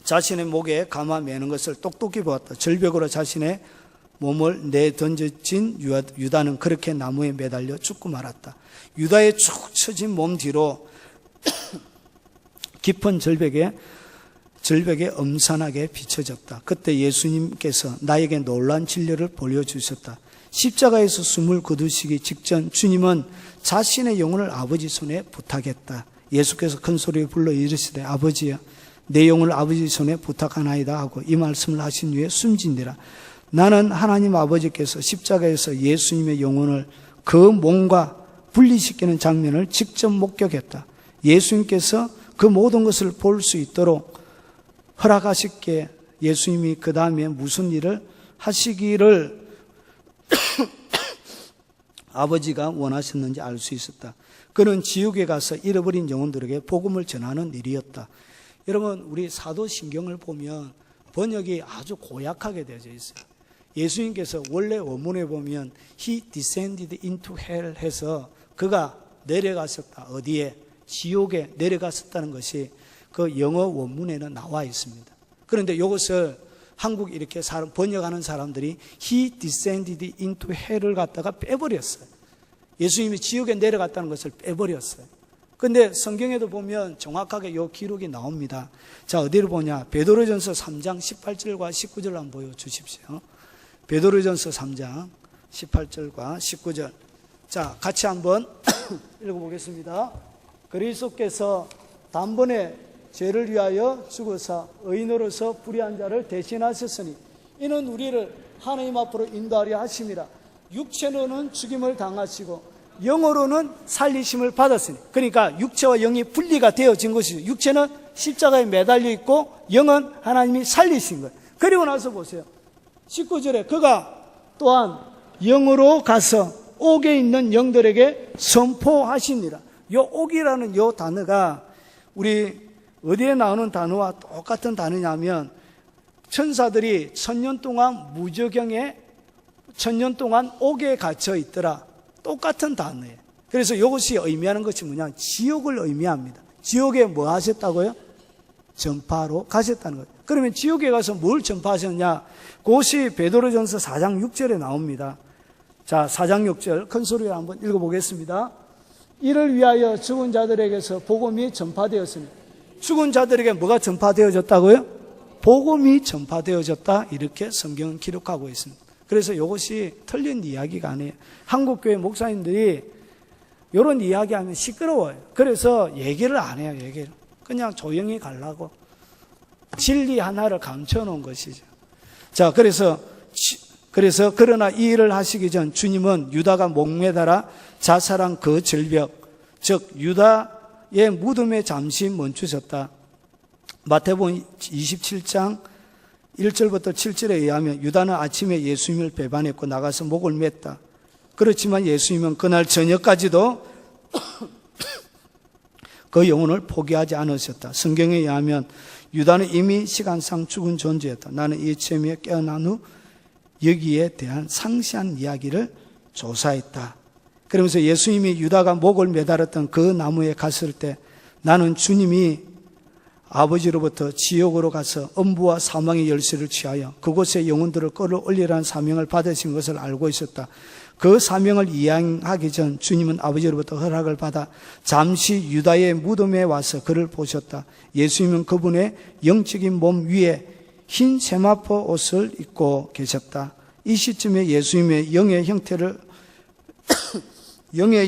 자신의 목에 감아 매는 것을 똑똑히 보았다. 절벽으로 자신의 몸을 내던져진 유다는 그렇게 나무에 매달려 죽고 말았다. 유다의 축 처진 몸 뒤로 깊은 절벽에 엄산하게 비춰졌다. 그때 예수님께서 나에게 놀라운 진리를 보여주셨다. 십자가에서 숨을 거두시기 직전 주님은 자신의 영혼을 아버지 손에 부탁했다. 예수께서 큰 소리로 불러 이르시되 아버지여 내 영혼을 아버지 손에 부탁하나이다 하고 이 말씀을 하신 후에 숨진니라. 나는 하나님 아버지께서 십자가에서 예수님의 영혼을 그 몸과 분리시키는 장면을 직접 목격했다. 예수님께서 그 모든 것을 볼 수 있도록 허락하셨기에 예수님이 그 다음에 무슨 일을 하시기를 아버지가 원하셨는지 알 수 있었다. 그는 지옥에 가서 잃어버린 영혼들에게 복음을 전하는 일이었다. 여러분, 우리 사도신경을 보면 번역이 아주 고약하게 되어져 있어요. 예수님께서 원래 원문에 보면 He descended into hell 해서 그가 내려가셨다. 어디에? 지옥에 내려갔었다는 것이 그 영어 원문에는 나와 있습니다. 그런데 이것을 한국 이렇게 번역하는 사람들이 He descended into hell을 갖다가 빼버렸어요. 예수님이 지옥에 내려갔다는 것을 빼버렸어요. 그런데 성경에도 보면 정확하게 이 기록이 나옵니다. 자, 어디를 보냐? 베드로전서 3장 18절과 19절 한번 보여주십시오. 베드로전서 3장 18절과 19절. 자, 같이 한번 읽어보겠습니다. 그리스도께서 단번에 죄를 위하여 죽으사 의인으로서 불의한 자를 대신하셨으니 이는 우리를 하나님 앞으로 인도하려 하심이라. 육체로는 죽임을 당하시고 영으로는 살리심을 받았으니, 그러니까 육체와 영이 분리가 되어진 것이죠. 육체는 십자가에 매달려 있고 영은 하나님이 살리신 거예요. 그리고 나서 보세요. 19절에 그가 또한 영으로 가서 옥에 있는 영들에게 선포하시니라. 요 옥이라는 요 단어가 우리 어디에 나오는 단어와 똑같은 단어냐면 천사들이 1000년 동안 무저경에 1000년 동안 옥에 갇혀 있더라. 똑같은 단어예요. 그래서 이것이 의미하는 것이 뭐냐? 지옥을 의미합니다. 지옥에 뭐 하셨다고요? 전파로 가셨다는 거예요. 그러면 지옥에 가서 뭘 전파하셨냐? 그것이 베드로전서 4장 6절에 나옵니다. 자, 4장 6절 큰 소리로 한번 읽어보겠습니다. 이를 위하여 죽은 자들에게서 복음이 전파되었으니, 죽은 자들에게 뭐가 전파되어졌다고요? 복음이 전파되어졌다. 이렇게 성경은 기록하고 있습니다. 그래서 이것이 틀린 이야기가 아니에요. 한국교회 목사님들이 이런 이야기하면 시끄러워요. 그래서 얘기를 안 해요. 얘기를 그냥 조용히 가려고 진리 하나를 감춰놓은 것이죠. 자, 그래서 그러나 이 일을 하시기 전 주님은 유다가 목매달아 자살한 그 절벽, 즉 유다의 무덤에 잠시 멈추셨다. 마태복음 27장 1절부터 7절에 의하면 유다는 아침에 예수님을 배반했고 나가서 목을 맸다. 그렇지만 예수님은 그날 저녁까지도 그 영혼을 포기하지 않으셨다. 성경에 의하면 유다는 이미 시간상 죽은 존재였다. 나는 이 체험에 깨어난 후 여기에 대한 상세한 이야기를 조사했다. 그러면서 예수님이 유다가 목을 매달았던 그 나무에 갔을 때 나는 주님이 아버지로부터 지옥으로 가서 음부와 사망의 열쇠를 취하여 그곳에 영혼들을 끌어올리라는 사명을 받으신 것을 알고 있었다. 그 사명을 이행하기 전 주님은 아버지로부터 허락을 받아 잠시 유다의 무덤에 와서 그를 보셨다. 예수님은 그분의 영적인 몸 위에 흰 세마포 옷을 입고 계셨다. 이 시점에 예수님의 영의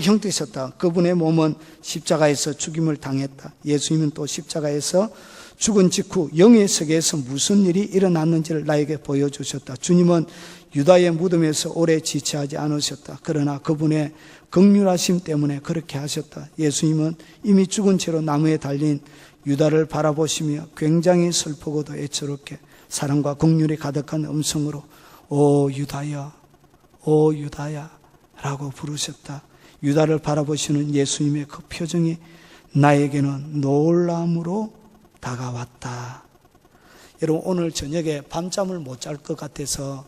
형태셨다. 그분의 몸은 십자가에서 죽임을 당했다. 예수님은 또 십자가에서 죽은 직후 영의 세계에서 무슨 일이 일어났는지를 나에게 보여주셨다. 주님은 유다의 무덤에서 오래 지체하지 않으셨다. 그러나 그분의 긍휼하심 때문에 그렇게 하셨다. 예수님은 이미 죽은 채로 나무에 달린 유다를 바라보시며 굉장히 슬프고도 애처롭게 사랑과 긍휼이 가득한 음성으로 오 유다야, 오 유다야 라고 부르셨다. 유다를 바라보시는 예수님의 그 표정이 나에게는 놀라움으로 다가왔다. 여러분, 오늘 저녁에 밤잠을 못 잘 것 같아서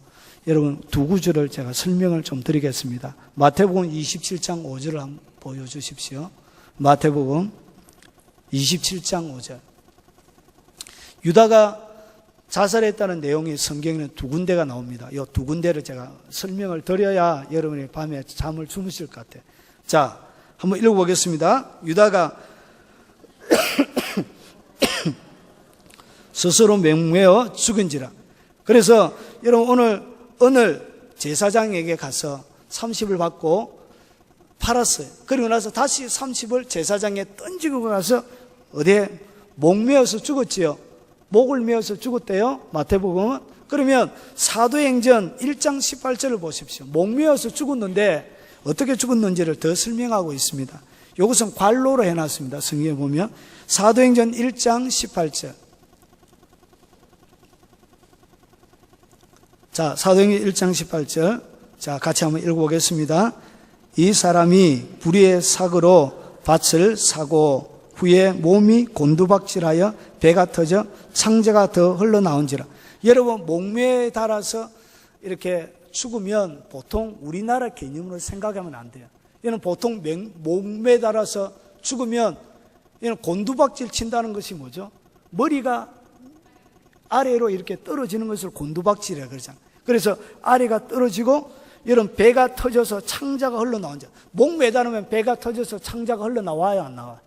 여러분 두 구절을 제가 설명을 좀 드리겠습니다. 마태복음 27장 5절을 한번 보여주십시오. 마태복음 27장 5절. 유다가 자살했다는 내용이 성경에는 두 군데가 나옵니다. 이 두 군데를 제가 설명을 드려야 여러분이 밤에 잠을 주무실 것 같아요. 자, 한번 읽어보겠습니다. 유다가 스스로 맹매어 죽은지라. 그래서 여러분 오늘 제사장에게 가서 30을 받고 팔았어요. 그리고 나서 다시 30을 제사장에 던지고 가서 어디에 목 메어서 죽었지요. 목을 메어서 죽었대요. 마태복음은. 그러면 사도행전 1장 18절을 보십시오. 목 메어서 죽었는데 어떻게 죽었는지를 더 설명하고 있습니다. 이것은 관로로 해놨습니다. 성경에 보면 사도행전 1장 18절. 자, 사도행전 1장 18절. 자, 같이 한번 읽어보겠습니다. 이 사람이 불의의 사고로 밭을 사고 후에 몸이 곤두박질하여 배가 터져 창자가 더 흘러나온지라. 여러분, 목매에 달아서 이렇게 죽으면 보통 우리나라 개념으로 생각하면 안 돼요. 이는 보통 목매에 달아서 죽으면 이는 곤두박질 친다는 것이 뭐죠? 머리가 아래로 이렇게 떨어지는 것을 곤두박질이라고 그러잖아요. 그래서 아래가 떨어지고 이런 배가 터져서 창자가 흘러나온다. 목 매달으면 배가 터져서 창자가 흘러나와요, 안 나와요?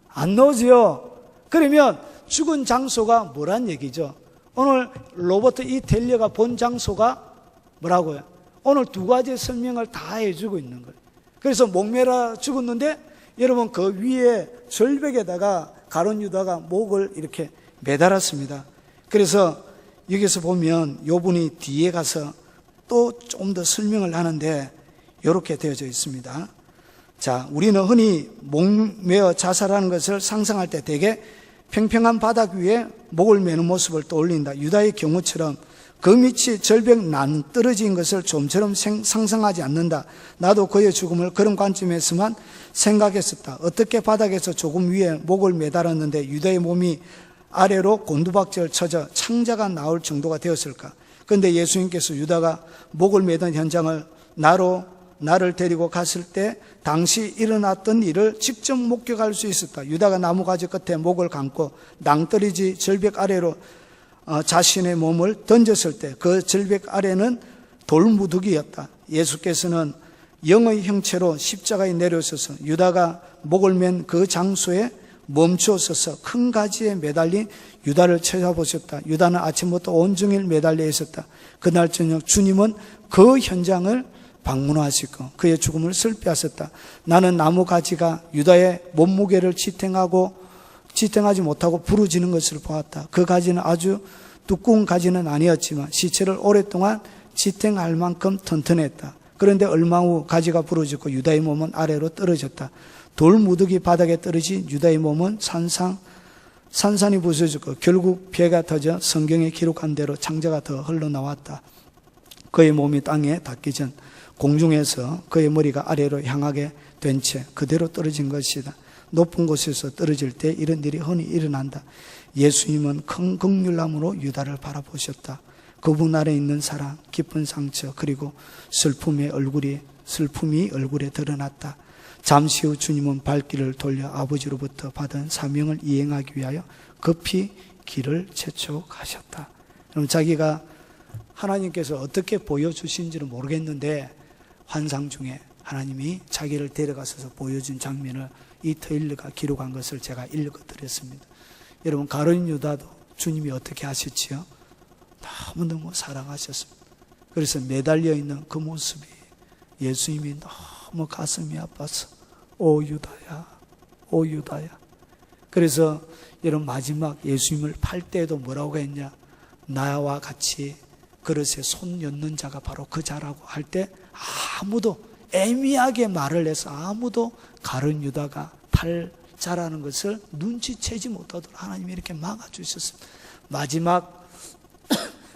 안 나오죠. 그러면 죽은 장소가 뭐란 얘기죠? 오늘 로버트 E. 텔리어가 본 장소가 뭐라고요? 오늘 두 가지 설명을 다 해주고 있는 거예요. 그래서 목매라 죽었는데 여러분 그 위에 절벽에다가 가룟 유다가 목을 이렇게 매달았습니다. 그래서 여기서 보면 요 분이 뒤에 가서 또 좀 더 설명을 하는데 이렇게 되어져 있습니다. 자, 우리는 흔히 목매어 자살하는 것을 상상할 때 대개 평평한 바닥 위에 목을 매는 모습을 떠올린다. 유다의 경우처럼 그 밑이 절벽 낭떠러진 것을 좀처럼 상상하지 않는다. 나도 그의 죽음을 그런 관점에서만 생각했었다. 어떻게 바닥에서 조금 위에 목을 매달았는데 유다의 몸이 아래로 곤두박질을 쳐져 창자가 나올 정도가 되었을까? 그런데 예수님께서 유다가 목을 매던 현장을 나를 데리고 갔을 때 당시 일어났던 일을 직접 목격할 수 있었다. 유다가 나무가지 끝에 목을 감고 낭떠러지 절벽 아래로 자신의 몸을 던졌을 때 그 절벽 아래는 돌무더기였다. 예수께서는 영의 형체로 십자가에 내려서서 유다가 목을 맨 그 장소에 멈추어서서 큰 가지에 매달린 유다를 찾아보셨다. 유다는 아침부터 온종일 매달려 있었다. 그날 저녁 주님은 그 현장을 방문하시고 그의 죽음을 슬퍼하셨다. 나는 나무가지가 유다의 몸무게를 지탱하지 못하고 부러지는 것을 보았다. 그 가지는 아주 두꺼운 가지는 아니었지만 시체를 오랫동안 지탱할 만큼 튼튼했다. 그런데 얼마 후 가지가 부러지고 유다의 몸은 아래로 떨어졌다. 돌무더기 바닥에 떨어진 유다의 몸은 산산이 부서졌고 결국 배가 터져 성경에 기록한 대로 창자가 더 흘러나왔다. 그의 몸이 땅에 닿기 전 공중에서 그의 머리가 아래로 향하게 된 채 그대로 떨어진 것이다. 높은 곳에서 떨어질 때 이런 일이 흔히 일어난다. 예수님은 큰 긍휼함으로 유다를 바라보셨다. 그분 아래 있는 사랑, 깊은 상처, 그리고 슬픔이 얼굴에 드러났다. 잠시 후 주님은 발길을 돌려 아버지로부터 받은 사명을 이행하기 위하여 급히 길을 재촉하셨다. 그럼 자기가 하나님께서 어떻게 보여주신지는 모르겠는데 환상 중에 하나님이 자기를 데려가서 보여준 장면을 이 테일러가 기록한 것을 제가 읽어드렸습니다. 여러분 가룟 유다도 주님이 어떻게 하셨지요? 너무너무 사랑하셨습니다. 그래서 매달려 있는 그 모습이 예수님이 너무 가슴이 아파서 오 유다야, 오 유다야. 그래서 여러분 마지막 예수님을 팔 때에도 뭐라고 했냐? 나와 같이 그릇에 손 얹는 자가 바로 그 자라고 할 때 아무도 애매하게 말을 해서 아무도 가룟 유다가 팔 자라는 것을 눈치채지 못하도록 하나님이 이렇게 막아주셨습니다. 마지막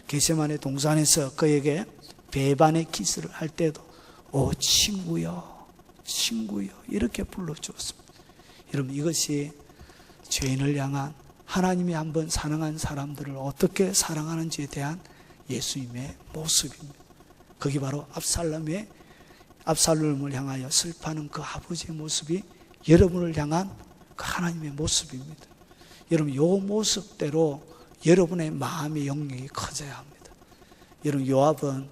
겟세마네 동산에서 그에게 배반의 키스를 할 때도 오 친구여 이렇게 불러주었습니다. 여러분 이것이 죄인을 향한 하나님이 한번 사랑한 사람들을 어떻게 사랑하는지에 대한 예수님의 모습입니다. 그게 바로 압살롬을 향하여 슬퍼하는 그 아버지의 모습이 여러분을 향한 그 하나님의 모습입니다. 여러분 이 모습대로 여러분의 마음의 영역이 커져야 합니다. 여러분 요압은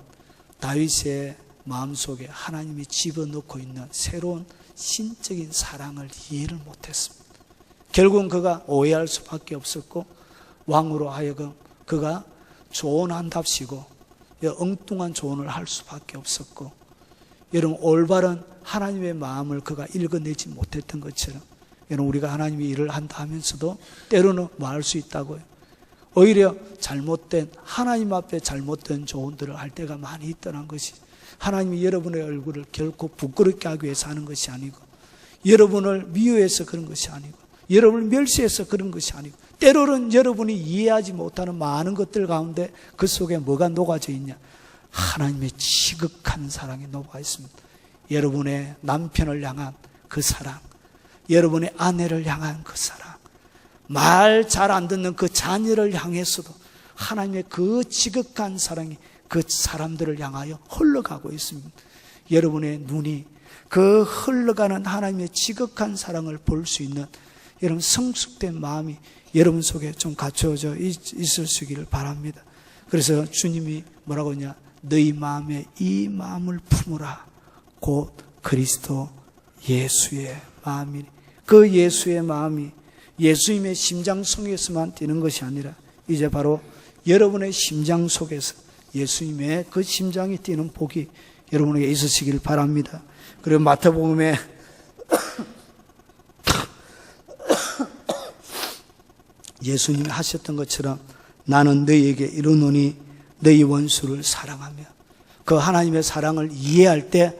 다윗의 마음속에 하나님이 집어넣고 있는 새로운 신적인 사랑을 이해를 못했습니다. 결국은 그가 오해할 수밖에 없었고 왕으로 하여금 그가 조언한답시고 엉뚱한 조언을 할 수밖에 없었고 여러분 올바른 하나님의 마음을 그가 읽어내지 못했던 것처럼 여러분, 우리가 하나님의 일을 한다 하면서도 때로는 뭐 할 수 있다고요? 오히려 잘못된, 하나님 앞에 잘못된 조언들을 할 때가 많이 있다는 것이, 하나님이 여러분의 얼굴을 결코 부끄럽게 하기 위해서 하는 것이 아니고, 여러분을 미워해서 그런 것이 아니고, 여러분을 멸시해서 그런 것이 아니고, 때로는 여러분이 이해하지 못하는 많은 것들 가운데 그 속에 뭐가 녹아져 있냐? 하나님의 지극한 사랑이 녹아 있습니다. 여러분의 남편을 향한 그 사랑, 여러분의 아내를 향한 그 사랑, 말 잘 안 듣는 그 자녀를 향해서도 하나님의 그 지극한 사랑이 그 사람들을 향하여 흘러가고 있습니다. 여러분의 눈이 그 흘러가는 하나님의 지극한 사랑을 볼 수 있는 여러분 성숙된 마음이 여러분 속에 좀 갖춰져 있을 수 있기를 바랍니다. 그래서 주님이 뭐라고 하냐? 너희 마음에 이 마음을 품으라. 곧 그리스도 예수의 마음이니. 그 예수의 마음이 예수님의 심장 속에서만 뛰는 것이 아니라 이제 바로 여러분의 심장 속에서 예수님의 그 심장이 뛰는 복이 여러분에게 있으시길 바랍니다. 그리고 마태복음에 예수님이 하셨던 것처럼 나는 너희에게 이르노니 너희 원수를 사랑하며, 그 하나님의 사랑을 이해할 때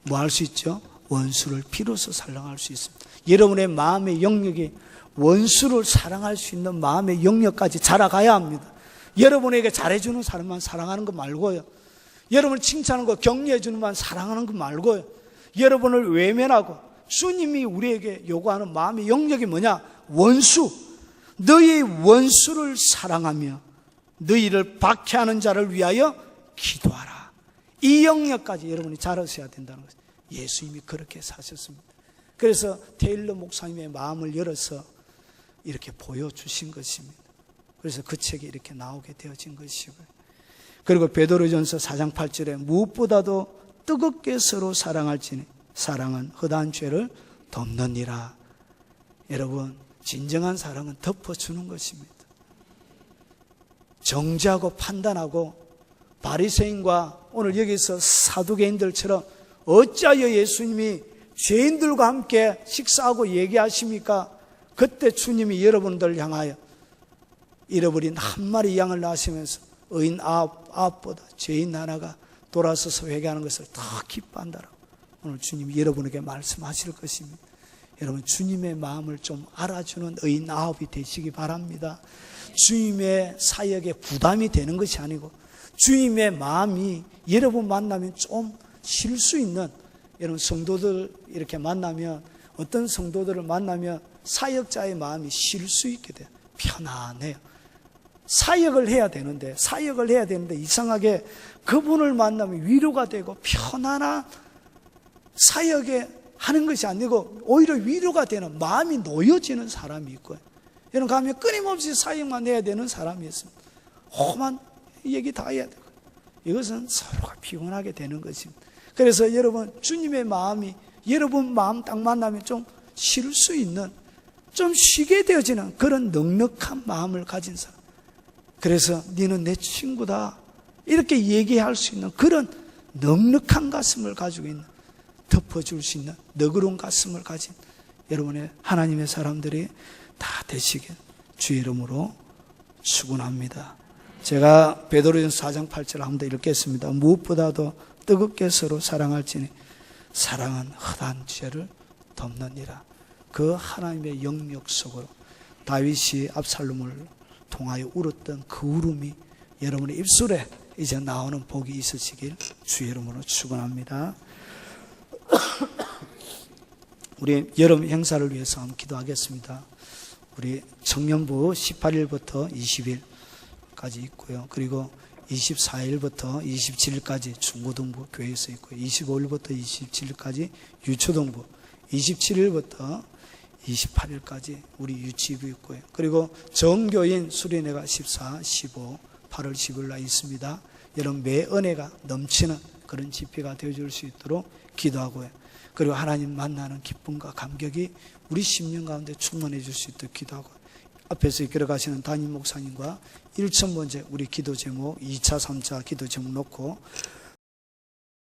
뭐 할 수 있죠? 원수를 비로소 사랑할 수 있습니다. 여러분의 마음의 영역이 원수를 사랑할 수 있는 마음의 영역까지 자라가야 합니다. 여러분에게 잘해주는 사람만 사랑하는 거 말고요, 여러분을 칭찬하는 거, 격려해주는 만 사랑하는 거 말고요, 여러분을 외면하고, 주님이 우리에게 요구하는 마음의 영역이 뭐냐? 원수, 너희 원수를 사랑하며 너희를 박해하는 자를 위하여 기도하라. 이 영역까지 여러분이 자라셔야 된다는 것입니다. 예수님이 그렇게 사셨습니다. 그래서 테일러 목사님의 마음을 열어서 이렇게 보여주신 것입니다. 그래서 그 책이 이렇게 나오게 되어진 것이고요. 그리고 베드로전서 4장 8절에 무엇보다도 뜨겁게 서로 사랑할지니 사랑은 허다한 죄를 덮느니라. 여러분, 진정한 사랑은 덮어주는 것입니다. 정죄하고 판단하고 바리새인과 오늘 여기서 사두개인들처럼 어찌하여 예수님이 죄인들과 함께 식사하고 얘기하십니까? 그때 주님이 여러분들 향하여 잃어버린 한 마리 양을 낳으시면서 의인 아홉보다 죄인 하나가 돌아서서 회개하는 것을 더 기뻐한다라고 오늘 주님이 여러분에게 말씀하실 것입니다. 여러분, 주님의 마음을 좀 알아주는 의인 아홉이 되시기 바랍니다. 주님의 사역에 부담이 되는 것이 아니고 주님의 마음이 여러분 만나면 좀 쉴 수 있는, 여러분 성도들 이렇게 만나면, 어떤 성도들을 만나면 사역자의 마음이 쉴 수 있게 돼요. 편안해요. 사역을 해야 되는데 이상하게 그분을 만나면 위로가 되고 편안한 사역에 하는 것이 아니고 오히려 위로가 되는, 마음이 놓여지는 사람이 있고요. 여러분 가면 끊임없이 사역만 해야 되는 사람이 있습니다. 험한 얘기 다 해야 되고, 이것은 서로가 피곤하게 되는 것입니다. 그래서 여러분, 주님의 마음이 여러분 마음 딱 만나면 좀 쉴 수 있는, 좀 쉬게 되어지는 그런 넉넉한 마음을 가진 사람, 그래서 너는 내 친구다 이렇게 얘기할 수 있는 그런 넉넉한 가슴을 가지고 있는, 덮어줄 수 있는 너그러운 가슴을 가진 여러분의 하나님의 사람들이 다 되시길 주의 이름으로 축원합니다. 제가 베드로전서 4장 8절 한 번 더 읽겠습니다. 무엇보다도 뜨겁게 서로 사랑할지니 사랑은 허다한 죄를 덮느니라. 그 하나님의 영역 속으로 다윗이 압살롬을 통하여 울었던 그 울음이 여러분의 입술에 이제 나오는 복이 있으시길 주의 이름으로 축원합니다. 우리 여름 행사를 위해서 한번 기도하겠습니다. 우리 청년부 18일부터 20일까지 있고요. 그리고 24일부터 27일까지 중고등부 교회에서 있고요. 25일부터 27일까지 유초등부, 27일부터 28일까지 우리 유치부 있고요. 그리고 정교인 수련회가 14, 15, 8월 10일 날 있습니다. 여러분 매 은혜가 넘치는 그런 집회가 되어줄 수 있도록 기도하고요. 그리고 하나님 만나는 기쁨과 감격이 우리 심령 가운데 충만해 줄 수 있도록 기도하고, 앞에서 이끌어 가시는 담임 목사님과 1,000번째 우리 기도 제목 2차 3차 기도 제목 놓고